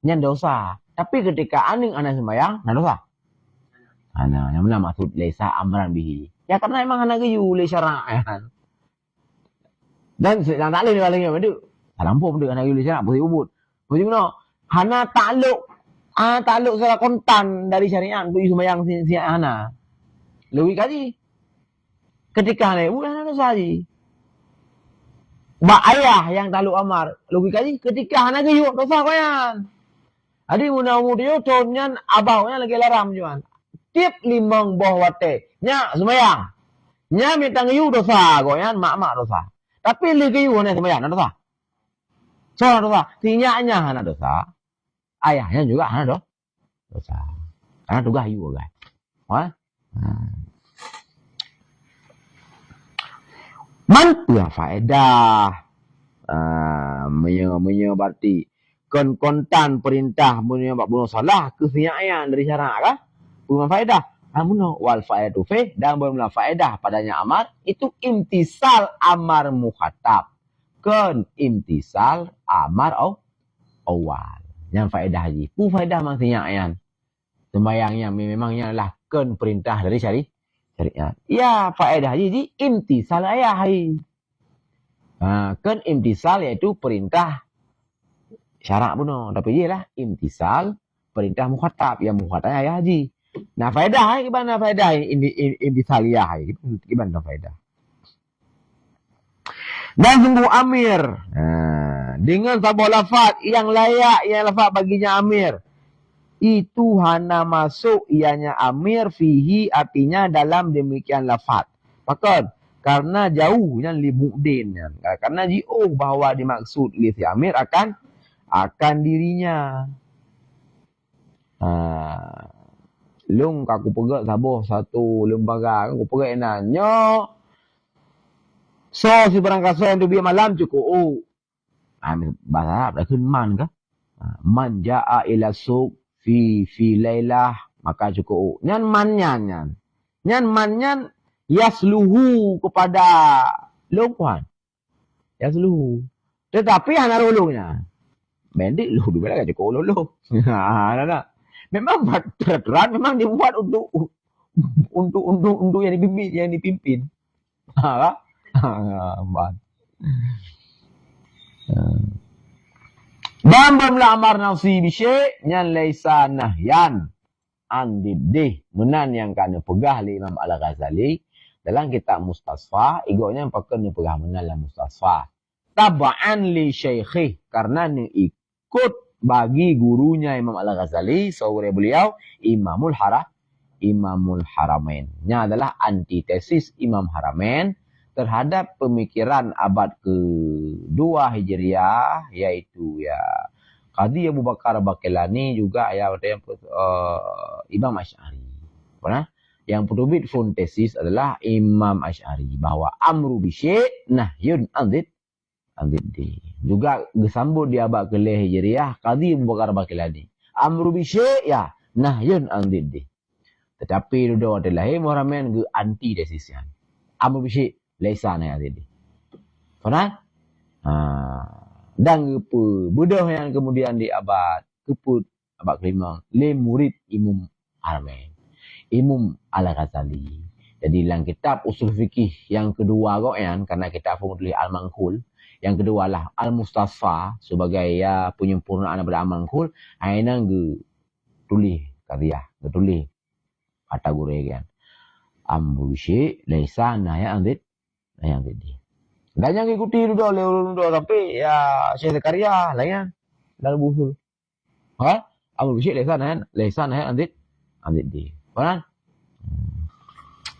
nyan dosa. Tapi ketika aning anak sembayang, nyan dosa. Hana, yang mana maksud laisa amran bihi. Ya karena memang hana gayu le syara'an. Dan yang tak boleh lagi apa tu? Salam pun dia hana gayu le syara' boleh ubud. Boleh mana? Hana takluk secara kontan dari syariat untuk sembahyang si hana. Lebih kaji. Ketika hana bukan hana saji. Ba ayah yang takluk amar. Lebih kaji ketika hana gayu dosa koyan. Adi muna-muna dia tonyan abaunya lagi laram juan. Tiap limang boh wate. Nya sembahyang. Nya minta ngayu dosa goyan mak dosa. Tapi li gayu ne sembahyang dosa. Soal dosa. Tinya-nya hana dosa. Ayahnya juga hana dosa. Karena tugas gayu guys. Wah. Mantua faedah. Menyebabkan kontan perintah menyebab bunuh salah kesenyangan dari syarak kah? Bukan faedah. Namun wal faedatu fi dan bermula faedah padanya amar itu imtisal amar mukhatab. Kan imtisal amar awal. Yang faedah haji. Pu faedah maksudnya ayan. Sembayangnya memangnya adalah kan perintah dari syariat. Ya faedah haji di imtisal ayah hai. Kan imtisal iaitu perintah syarak bunuh. Tapi dia lah imtisal perintah mukhatab. Yang mukhatab ayah haji. Nah faedah gimana faedah imtisaliyah gimana faedah? Dan sungguh amir dengan sebuah lafaz yang layak yang lafaz baginya amir itu hana masuk ianya amir fihi artinya dalam demikian lafaz. Maka karena jauhnya li mu'din karena jauh bahawa dimaksud li si amir akan dirinya. Lung aku pegak sabuh satu lembaga aku pegak nanya so si berangkat so untuk biar malam cukup bahasa Arab dah kun man kah man ja'a ila suq fi lailah maka cukup nyan manyan yasluhu kepada lungkuan yasluhu tetapi hana rulungnya bendik lu bila kan cukup lulu nah memang peraturan memang dibuat untuk yang dipimpin. Dan berlamar nafsi bisy nyan laisa nahyan andidih menan yang kana pegah li Imam Al-Ghazali dalam kitab Mustasfa igonya pakai ni pegah menan la Mustasfa tabaan li syekhi karena ni ikut bagi gurunya Imam Al-Ghazali sore beliau Imamul Haramain. Nya adalah antitesis Imam Haramain terhadap pemikiran abad kedua Hijriah yaitu ya Qadhi Abu Bakar Baqillani juga ya Imam Asy'ari. Benar? Yang penerbit fontesis adalah Imam Asy'ari bahwa amru bisyai nahyun anid di. Juga disambut di abad ke-10 Hijriah Qadhi Abu Bakar Baqillani. Amru bisyai ya nahyun anid di. Tetapi dua adalah Muhammad ke anti desisian. Amru bisyai laisa nahyun di. Benar? Dan budak yang kemudian di abad ke-5 le murid Imam Haramain. Imam Al-Ghazali. Jadi dalam kitab usul fikih yang kedua karena kita tulis Al-Manqul. Yang kedua lah Al-Mustasfa sebagai ya penyempurnaan daripada Al-Manqul. Aina tulis karya, tulis kategori kan. Amru syai laisa nahya anzid. Dan yang ikuti dulu tapi ya Syekh Zakaria lain dalam usul. Amru syai laisa nahya anzid di. Kan?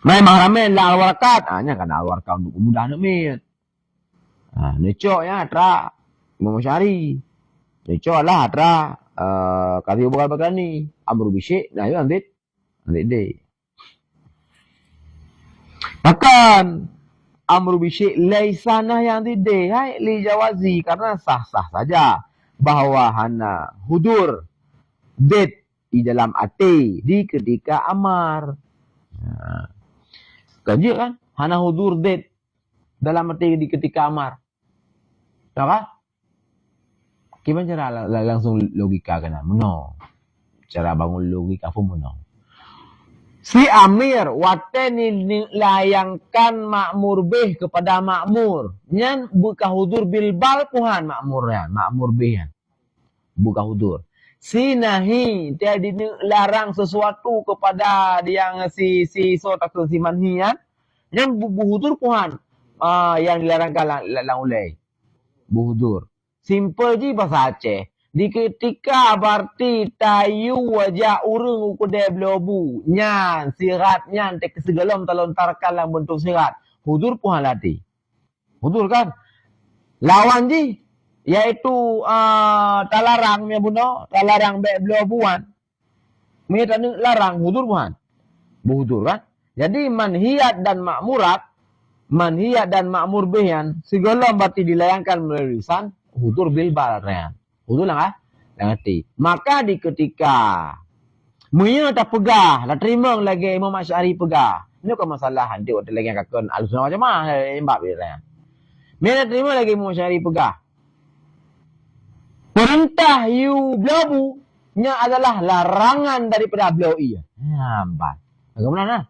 Memang ramai lah al-warakat. Nya kan al-warakat untuk mudah nak mit. Necok ya tra Imam Asy'ari. Necok lah tra Qadhi Abu Bakar Baqillani. Amru bisyai nahy anzid di. Bahkan amru bisyai laisa nahy anzid di. Hai li jawazi karena sah-sah saja bahawa hana hudur date di dalam ati di ketika amar. Kerja kan? Hana hudur date dalam ati di ketika amar. Tak kan? Gimana cara langsung logika kena? Menang. Cara bangun logika pun menang. Si Amir wateni layangkan makmur bih kepada makmur. Nyan buka hudur bilbal puhan makmurnya, makmur bih. Buka hudur. Si nahi dia dilarang sesuatu kepada yang si so tak si manhian. Nyan buhudur puhan. Yang dilarangkan lang ulai. Buhudur. Simple je bahasa Aceh. Di ketika berarti tayu wajah urung ukudai belobu. Nyan, sirat nyan, tek segelam terlontarkan dalam bentuk sirat. Hudur puhan latih. Hudur kan? Lawan je. Iaitu talarang punya bunuh. Talarang bek belobuan. Mereka tak larang, hudur puhan. Buhudur kan? Jadi manhiyat dan makmurat. Manhiyat dan makmur bihan. Segelam berarti dilayangkan melalui lisan. Hudur bilbal rehan. Hudur lah ngerti. Maka di ketika Munya tak pegah, tak terima lagi Imam Asy'ari pegah. Ini kan masalah nanti waktu lagi kakon al-sunnah macam mana imbab dia. Munya terima lagi Imam Asy'ari pegah. Perintah you belabu nya adalah larangan daripada beliau ia. Nampak. Bagaimana?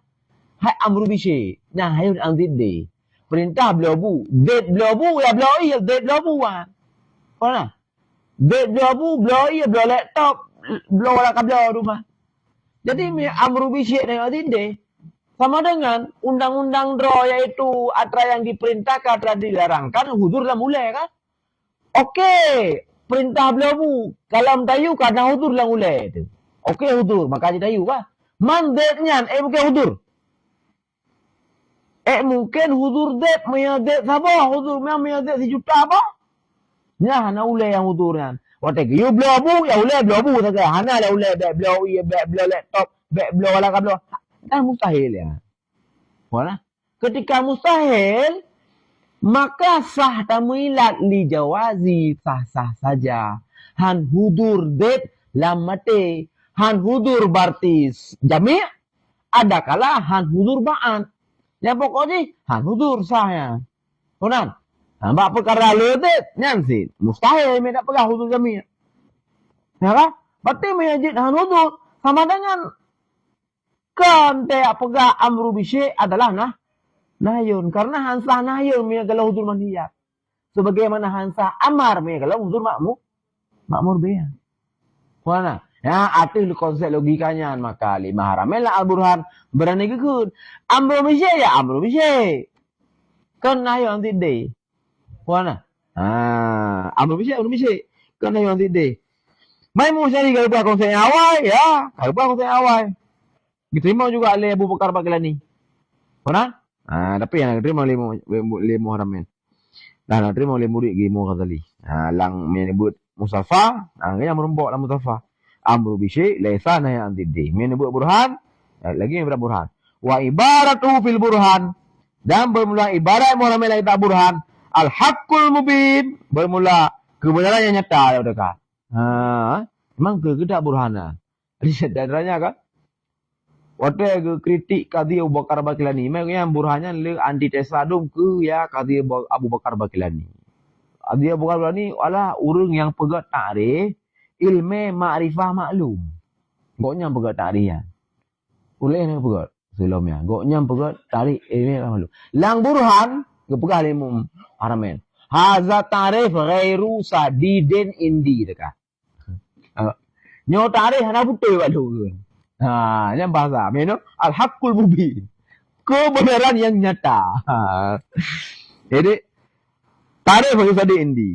Hai amru bisyai, nahyun an ziddi. Perintah belabu, date belabu ya beliau ia, date belabu ah. Mana? Date belabu, beliau ia, beliau laptop, beliau lah beliau rumah. Jadi amru bisyai dan adinde sama dengan undang-undang draw yaitu antara yang diperintahkan dan dilarangkan hudurlah mulai kan? Okey, perintah beliau kalau tayu kadang hudurlah mulai tu. Okey hudur, maka dia tayu kan? Mandatnya bukan hudur. Mungkin hudur det, punya det sabah, hudur punya det sejuta apa? Nah, na ulai yang hudurnya. Waktu you belabu, ya ulai belabu saja. Hana lah ulai bek belau, ya bek belau laptop, bek belau lah belau. Dan mustahil ya. Mana? Ketika mustahil, maka sah tamuilat li jawazi sah-sah saja. Han hudur det lam mate. Han hudur berarti jami' ada kala han hudur ba'an. Yang pokoknya han hudur sahnya. Konan. Nampak perkara ledet, nyansi. Mustahil mereka pegang hudur jami'. Ya kan? Berarti menjid han hudur sama dengan kan tak pegang amru bisyai adalah nahyun. Karena hansah nahyun mereka kalau hudur manhiyat. Sebagaimana hansah amar mereka kalau hudur makmur bihan. Mana? Ya, arti konsep logikanya maka lima haramin lah al-burhan berani kekun. Amru bisyai ya amru bisyai. Kan nahyun tidak. Mana? Amru bisyai. Kan nahyun tidak. Mai mu cari kalau buat konsep yang awal ya. Kalau buat konsep yang awal. Diterima juga oleh Abu Bakar Baghlani. Mana? Tapi yang diterima oleh Muharramin. Dan diterima oleh murid Gimu Ghazali. Lang menyebut Musafa, yang merembok dalam Musafa. Amru bisyai laisa nahyan antiddi. Menyebut burhan, lagi menyebut burhan. Wa ibaratu fil burhan. Dan bermula ibarat Muharramin lagi tak burhan. Al-haqqul mubin. Bermula kebenaran yang nyata dekat. Memang ke tak burhana. Riset daerahnya kan? Waktu yang kritik Qadhi Abu Bakar Baghlani, memang burhannya le antitesa dum ke ya Qadhi Abu Bakar Baghlani. Qadhi Abu Bakar Baghlani adalah orang yang pegat takrif ilmu ma'rifah maklum. Goknya pegat takrif ya. Ulai yang pegat sebelumnya. Goknya pegat takrif ilmu maklum. Lang burhan ke pegat ilmu Haramain. Haza takrif ghairu sadidin indi dekat. Nyo takrif hana betul waduh. Yang bahasa meno al-haqqul mubin. Kebenaran yang nyata. Jadi takrif bagi tadi indi.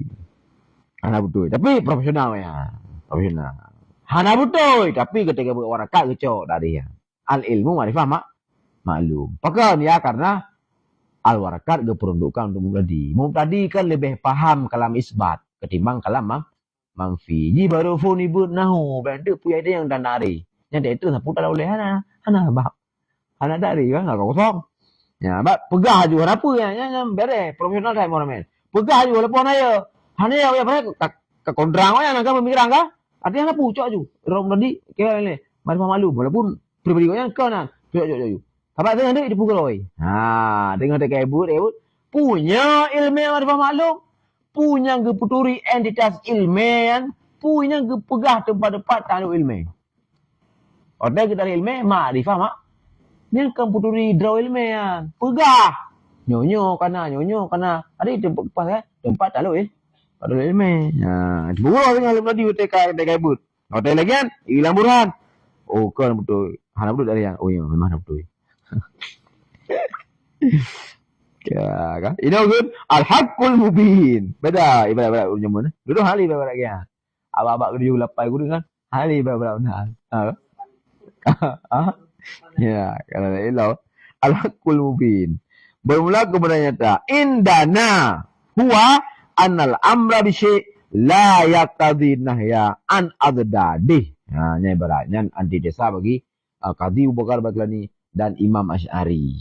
Hana betul. Tapi profesional ya. Profesional. Hana betul. Tapi ketika buat warakat kecok tadi ya. Al-ilmu ma'rifah maklum. Pakan ya karena al-warakat diperuntukkan untuk mubtadi. Mubtadi kan lebih paham kalam isbat ketimbang kalam manfi. Ji baru phone ibut nahu. Benda punya dia yang dan dari. Yang itu sapu tak boleh hana bab. Hana dari kan enggak kosong. Ya, bab pegah juga apa yang beres profesional saya orang pegah juga lepas aja. Hana ya ke kondrang ya nak pemikiran kan? Artinya apa pucuk aju. Rom tadi kira ni macam malu walaupun pribadi yang kau nak pucuk. Apa dengan dia dipukul oi. Dengan dia ibut punya ilmu yang ada maklum, punya keputuri entitas ilmiah, punya kepegah tempat-tempat tahu ilmu. Order kita ilmu ma'rifah Nyan kan puturi draw ilmian. Pegah. Nyonyo kana. Ada tempat lalu Pada ilmu. Nah, buruk dengan ilmu tadi TK but. Hotel lagi kan? Hilang burhan. Oh, kan betul. Hana betul dari yang. Oh, iya, memang betul. Ya, kan? Ini good. Al-Haqqul Mubin. Beda, ibarat nyamun. Dulu hal ibarat lagi ya. Abak-abak dia lapai guru kan. Hal ibarat hal. Ya, kalau ilo. Al-Haqqul Mubin. Bermula kebenaran nyata. Indana huwa annal amra bi syai' la yaqtadi nahya an adadih. Nah, ini ibaratnya antitesa bagi Qadhi Abu Bakar Baghlani dan Imam Asy'ari.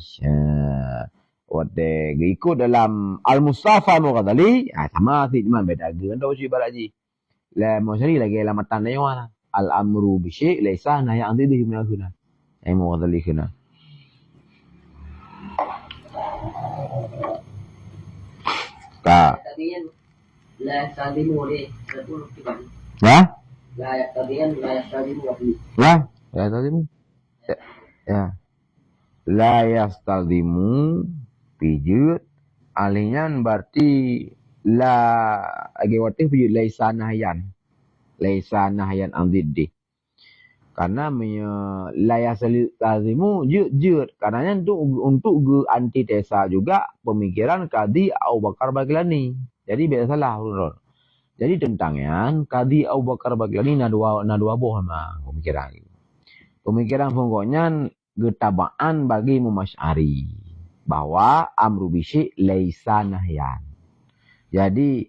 Wate ikut dalam Al-Mustafa Mughazali, sama si cuman beda kan tahu si ibarat ji. La Musyari lagi lamatan dia mana? Al-amru bi syai' laisa nahya an adadih min al-guna. Mughazali kena. Tadian la tadimu le betul tidak. Ya? La tadian la tadimu wahid. Ya tadimu. Ya. La yastazimu pijut alinyan berarti la agewate pijut laisa nahyan andiddi karena la yastazimu jut karena untuk antitesa juga pemikiran Qadhi Abu Bakar Baghlani. Jadi beda salah jadi tentangnya Qadhi Abu Bakar Baghlani na dua boh mah pemikiran pokoknya getabaan bagi Imam Asy'ari bahwa amru bi syai' laisa nahyan. Jadi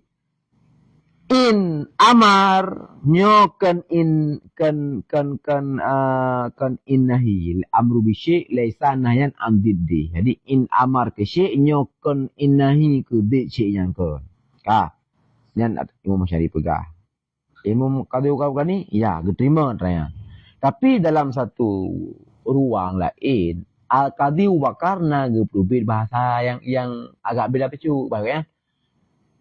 in amar nyokan in kan in nahi amru bi syai' laisa nahyan an diddi. Jadi in amar ke syai' nyokan in nahi ke di syai' yang ke. Nyan Imam Asy'ari pegah. Imam Qadhi ni ya diterima terang. Tapi dalam satu ruang lain Al-Qadhi Abu Bakar berbeda bahasa yang agak beda pecu bagian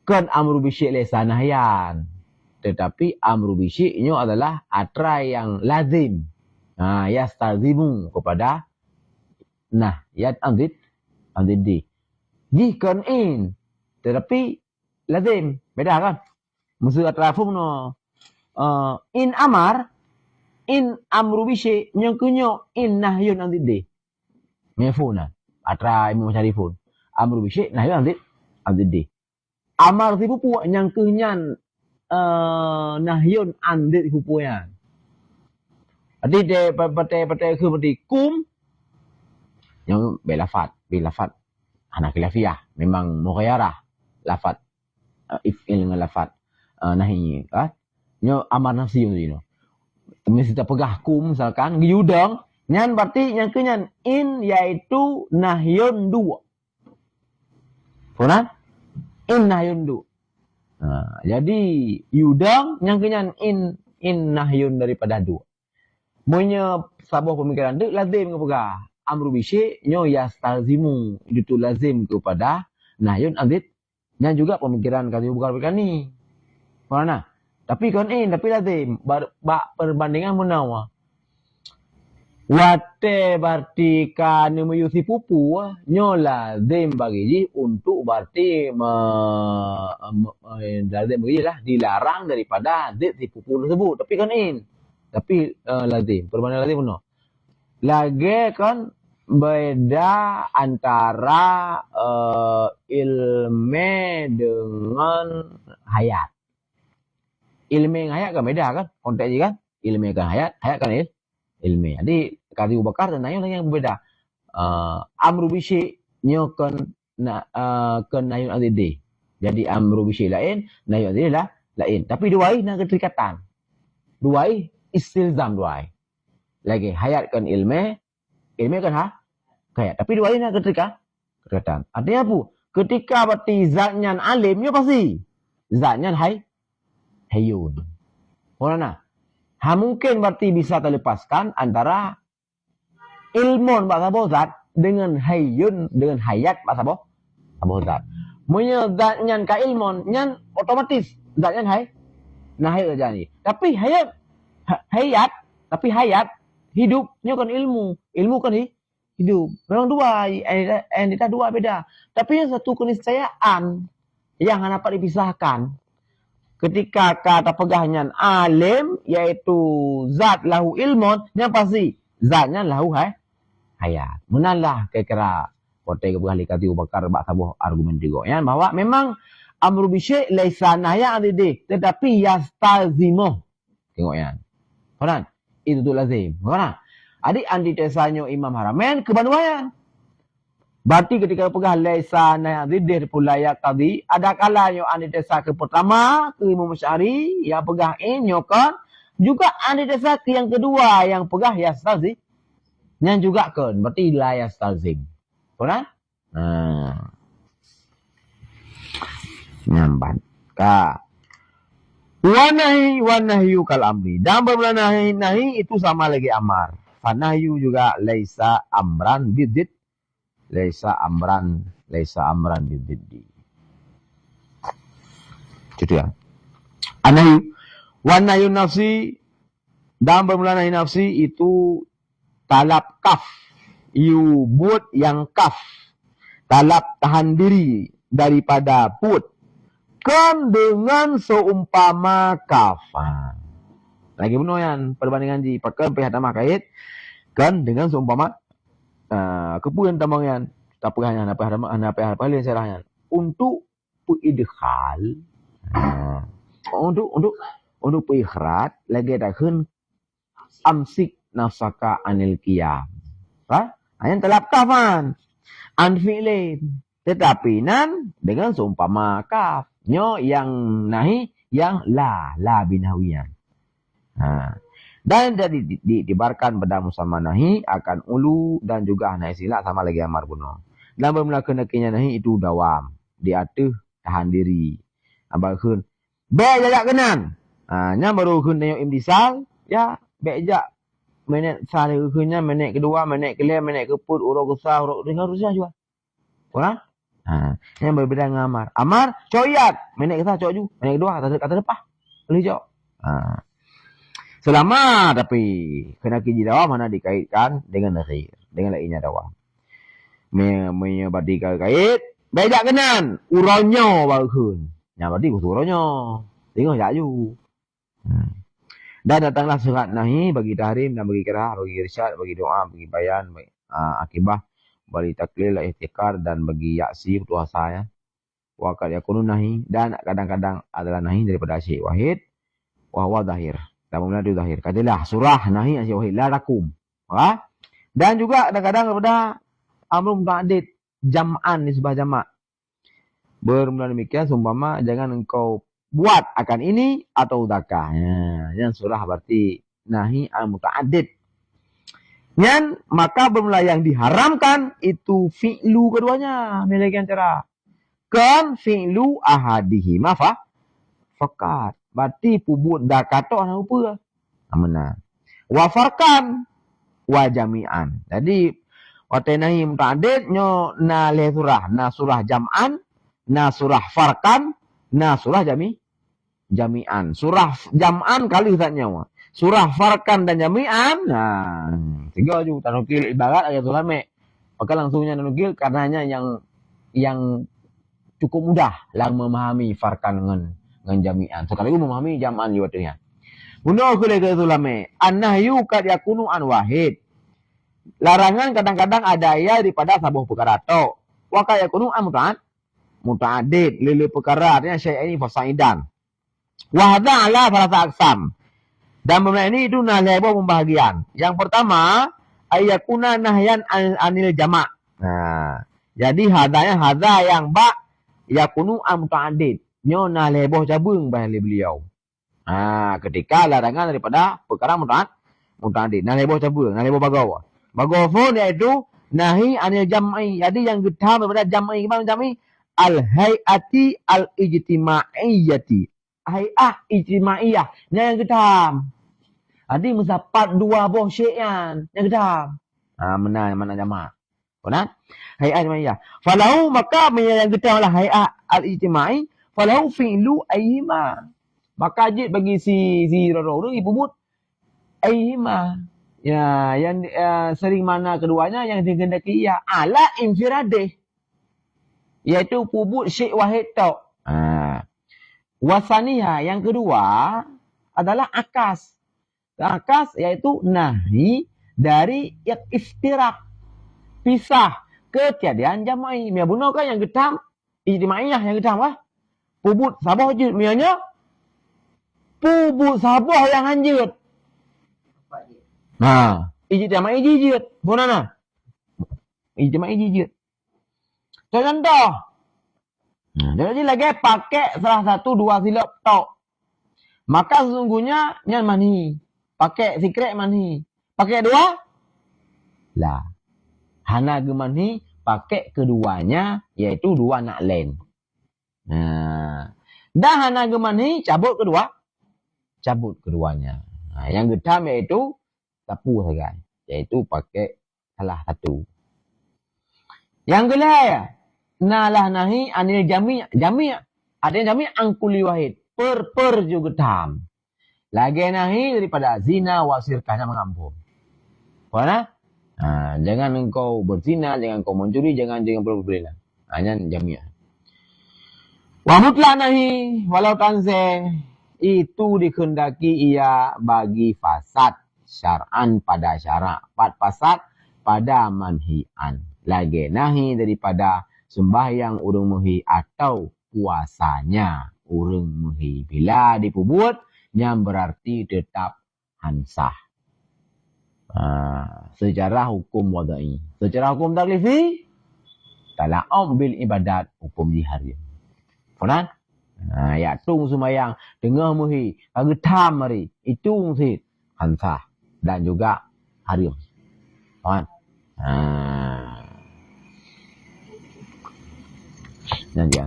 kan amru bi syai' laisa nahyan tetapi amru bi syai' adalah atrai yang lazim yastazimu kepada nahyat andid jikon in tetapi lazim beda kan mesti atrafum no in amar in amru bi syai' kunyo in nahyun andid mefuna atra Imam Asy'ari pun amru bi syai' nahyun andid amar ti pupu yang kenyan nahyun andid pupu yan adi de pate ke mati kum yang belafat anak khilafiyah memang mughayarah lafat if'il dengan lafat nahi kan nyo amar nafsi yo mesti tak pegah kum misalkan giudang nyan berarti yang kenyan in yaitu nahyun dua. Pernah? In nahyun dua. Jadi yudang yang kenyan in nahyun daripada dua. Monya sabah pemikiran dek lazim ke pegah. Amru bi syai' nyo yastazimu itu lazim kepada nahyun andid. Dan juga pemikiran Qadhi Abu Bakar Baghlani. Mana? Tapi kan tapi lazim perbandingan menawa. Wate berarti kan meyusi pupu nyo lazim bagi ji untuk berarti lazim bagi lah dilarang daripada zat si pupu tersebut. Tapi kan tapi lazim perbandingan lazim no. Lagi kan beda antara ilmu dengan hayat. Ilmu hayat kan beda kan? Konteks kan? Ilmu kan hayat kan ilmu. Jadi Qadhi Abu Bakar dan nahyun yang berbeda. Amru bi syai' nyokan nahyun andid. Jadi amru bi syai' lain, nahyun andid lain. Tapi dua ini nak keterikatan. Dua ini istilzam dua. Lagi hayat kan ilmu kan hayat. Tapi dua ini nak keterikatan. Artinya apa? Ketika berarti zatnya alim, ya pasti. Zatnya hayyun. Mana? Mungkin berarti bisa terlepaskan antara ilmun bahasa bozat dengan hayyun dengan hayat bahasa bozat. Punya zatnya ka ilmun nyan otomatis zatnya hayat saja ni. Tapi hayat hidup nyo kan ilmu kan hidup. Memang dua, entita dua beda. Tapi yang satu keniscayaan yang dapat dipisahkan. Ketika kata pegahnya alim, yaitu zat lahu ilmun, yang pasti zatnya lahu hayat. Menalah kira-kira kote kebali kati bakar bak sabuh argumen juga. Ya, bahwa memang amru bisyai laisa nahya adidih, tetapi yastazimuh. Tengok ya. Kan? Itu tu lazim. Kan? Adik antitesanyo Imam Haramain kebanuayan. Berarti ketika pegah laisa nahya adidih pula ya tadi, ada kalanya antitesa ke pertama ke Imam Asy'ari yang pegah inyo kan, juga antitesa ke yang kedua yang pegah yastazim. Yang juga kan, berarti la yastazim. Kan? Nyamban. Ka. Wanahyu kal amri. Dan berbeda nahi itu sama lagi amar. Fanahyu juga laisa amran bidid. Laisa amran bididdi. Itu ya. Anahyu. Wanahyu nafsi. Dan berbeda nahi nafsi itu talab kaf. You buat yang kaf. Talab tahan diri daripada put. Kan dengan seumpama kafan. Lagi benar yan perbandingan ji pakai pihak nama kait kan dengan seumpama kepuan tamang yan tapi hanya apa paling serahnya untuk idkhal untuk ikhraj lagi ada kun amsik nafsaka anil qiyam. Yang telap kafan an fi'lin tetapi nan dengan seumpama kaf nyo yang nahi yang la binawiyan. Dan jadi dibarkan pada musamma nahi akan ulu dan juga nahi sila sama lagi amar buno. Dan bermula kenakinya nahi itu dawam. Diatuh tahan diri. Abakun. Bejak kenan. Nya baru kun tengok imdisal. Ya bejak. Minit sehari kunnya, minit kedua, minit kelima, minit keput, urut kesah, urut dengar rusah juga. Orang? Yang berbeda dengan amar. Amar, coyat. Minit kesah, cok ju. Minit kedua, kata depan. Boleh cok. Selama tapi kena kiji dawam mana dikaitkan dengan akhir. Dengan lainnya dawam. Menyebabkan kait. Bejak kenan. Uronyo bakun. Yang berarti betul uronyo. Tengok jak ju. Dan datanglah surat nahi bagi tahrim dan bagi kirah, bagi irsyad, bagi doa, bagi bayan, bagi akibah, bagi taklil, ihtikar dan bagi yaksi putus asa ya. Wa qad yakunu nahi dan kadang-kadang adalah nahi daripada syai' wahid wa huwa zahir. Dan mula itu zahir. Katalah surah nahi syai' wahid la lakum. Dan juga kadang-kadang daripada amrun ta'did jam'an nisbah jamak. Bermula demikian seumpama jangan engkau buat akan ini atau zakah. Yang surah berarti nahi al-muta'addid. Yang maka bermula yang diharamkan itu fi'lu keduanya. Milikian cara. Kan fi'lu ahadihima fakat. Berarti pubut dakato anak upa. Amanah. Wafarkan wa jami'an. Jadi wate nahi muta'addid nyo na le surah. Na surah jam'an. Na surah farkan. Nah, surah jami'an. Surah jam'an kali zatnya. Surah farkan dan jami'an. Nah, tiga ju tanukil ibarat ayat ulama. Maka langsungnya tanukil karenanya yang cukup mudah lah memahami farkan dengan jami'an. Sekali lagi memahami jam'an juga tu ya. Bunda aku lagi ulama. An-nahyu kad yakunu an wahid. Larangan kadang-kadang ada ya daripada sabuh perkara tu. Wa kad yakunu an muta'addid lili perkara artinya syai' ini fasaidan. Wa hadza ala falasa aqsam. Dan benda ini itu nah lebo pembahagian. Yang pertama ayakuna nahyan anil jama'. Nah, jadi hadza yang ba yakunu muta'addid. Nyo nah lebo cabung bahali beliau. Ketika larangan daripada perkara muta'addid. Nah lebo cabung, nah lebo bagawa. Bagawa pun iaitu nahi anil jam'i. Jadi yang gedam daripada jam'i gimana jam'i? Al-hay'ati al-ijtima'iyyati. Hay'ah ijtima'iyyah. Yang gedam. Jadi mendapat dua buah syi'an. Yang gedam. Mana jamak. Benar? Hay'ah ijtima'iyyah. Falahu maka yang gedam adalah hay'ah al-ijtima'i. Falahu fi'lu ayyima. Maka ajit bagi si Roro itu ibumut ayyima. Ya, yang sering mana keduanya yang dikehendaki ia ala infiradih, yaitu pubut syekh wahid tau. Wasaniha yang kedua adalah akas. Akas yaitu nahi dari yang iftirak, pisah, ketiadaan jama'i. Mia bunuh kan yang getam ijtimaiyah yang getam lah. Pubut sabah je mianya. Pubut sabah yang anjut. Nah, ijtima'i jijit. Bunana. Ijtima'i jijit. Contoh. Jadi lagi pakai salah satu dua silap tok. Maka sesungguhnya nyan mani. Pakai sikret mani. Pakai dua? Lah. Hana gemani pakai keduanya yaitu dua nak lain. Nah, dah hana gemani cabut kedua. Cabut keduanya. Nah, yang getam yaitu sapu saja. Yaitu pakai salah satu. Yang kedua, nalah nahi anil jami'. Jami' ada yang jami' angkuli wahid. Per juga getam. Lagi nahi daripada zina wasirkahnya mengampun. Mana? Jangan engkau berzina, jangan engkau mencuri, jangan berzina. Hanya jami'ah. Wa mutlaq nahi walau tanzih, itu dikehendaki ia bagi fasad syar'an pada syarak, fasad pada manhi'an. Lagi nahi daripada sembahyang urang muhi atau puasanya urang muhi. Bila dipubut yang berarti tetap hansah. Secara hukum wada'i. Secara hukum taklifi, tala'um bil ibadat, hukum jihari. Kemudian, ya tung semayang, tengah muhi, getam hari, itu mesti hansah dan juga harim. Kemudian, nanti ya.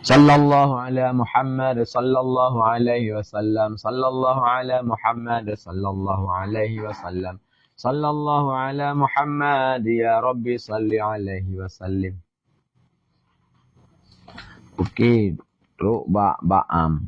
Sallallahu ala Muhammad sallallahu alaihi wasallam, sallallahu ala Muhammad sallallahu alaihi wasallam, sallallahu ala Muhammad ya Rabbi salli alaihi wasallim. Okey, ruk ba'am.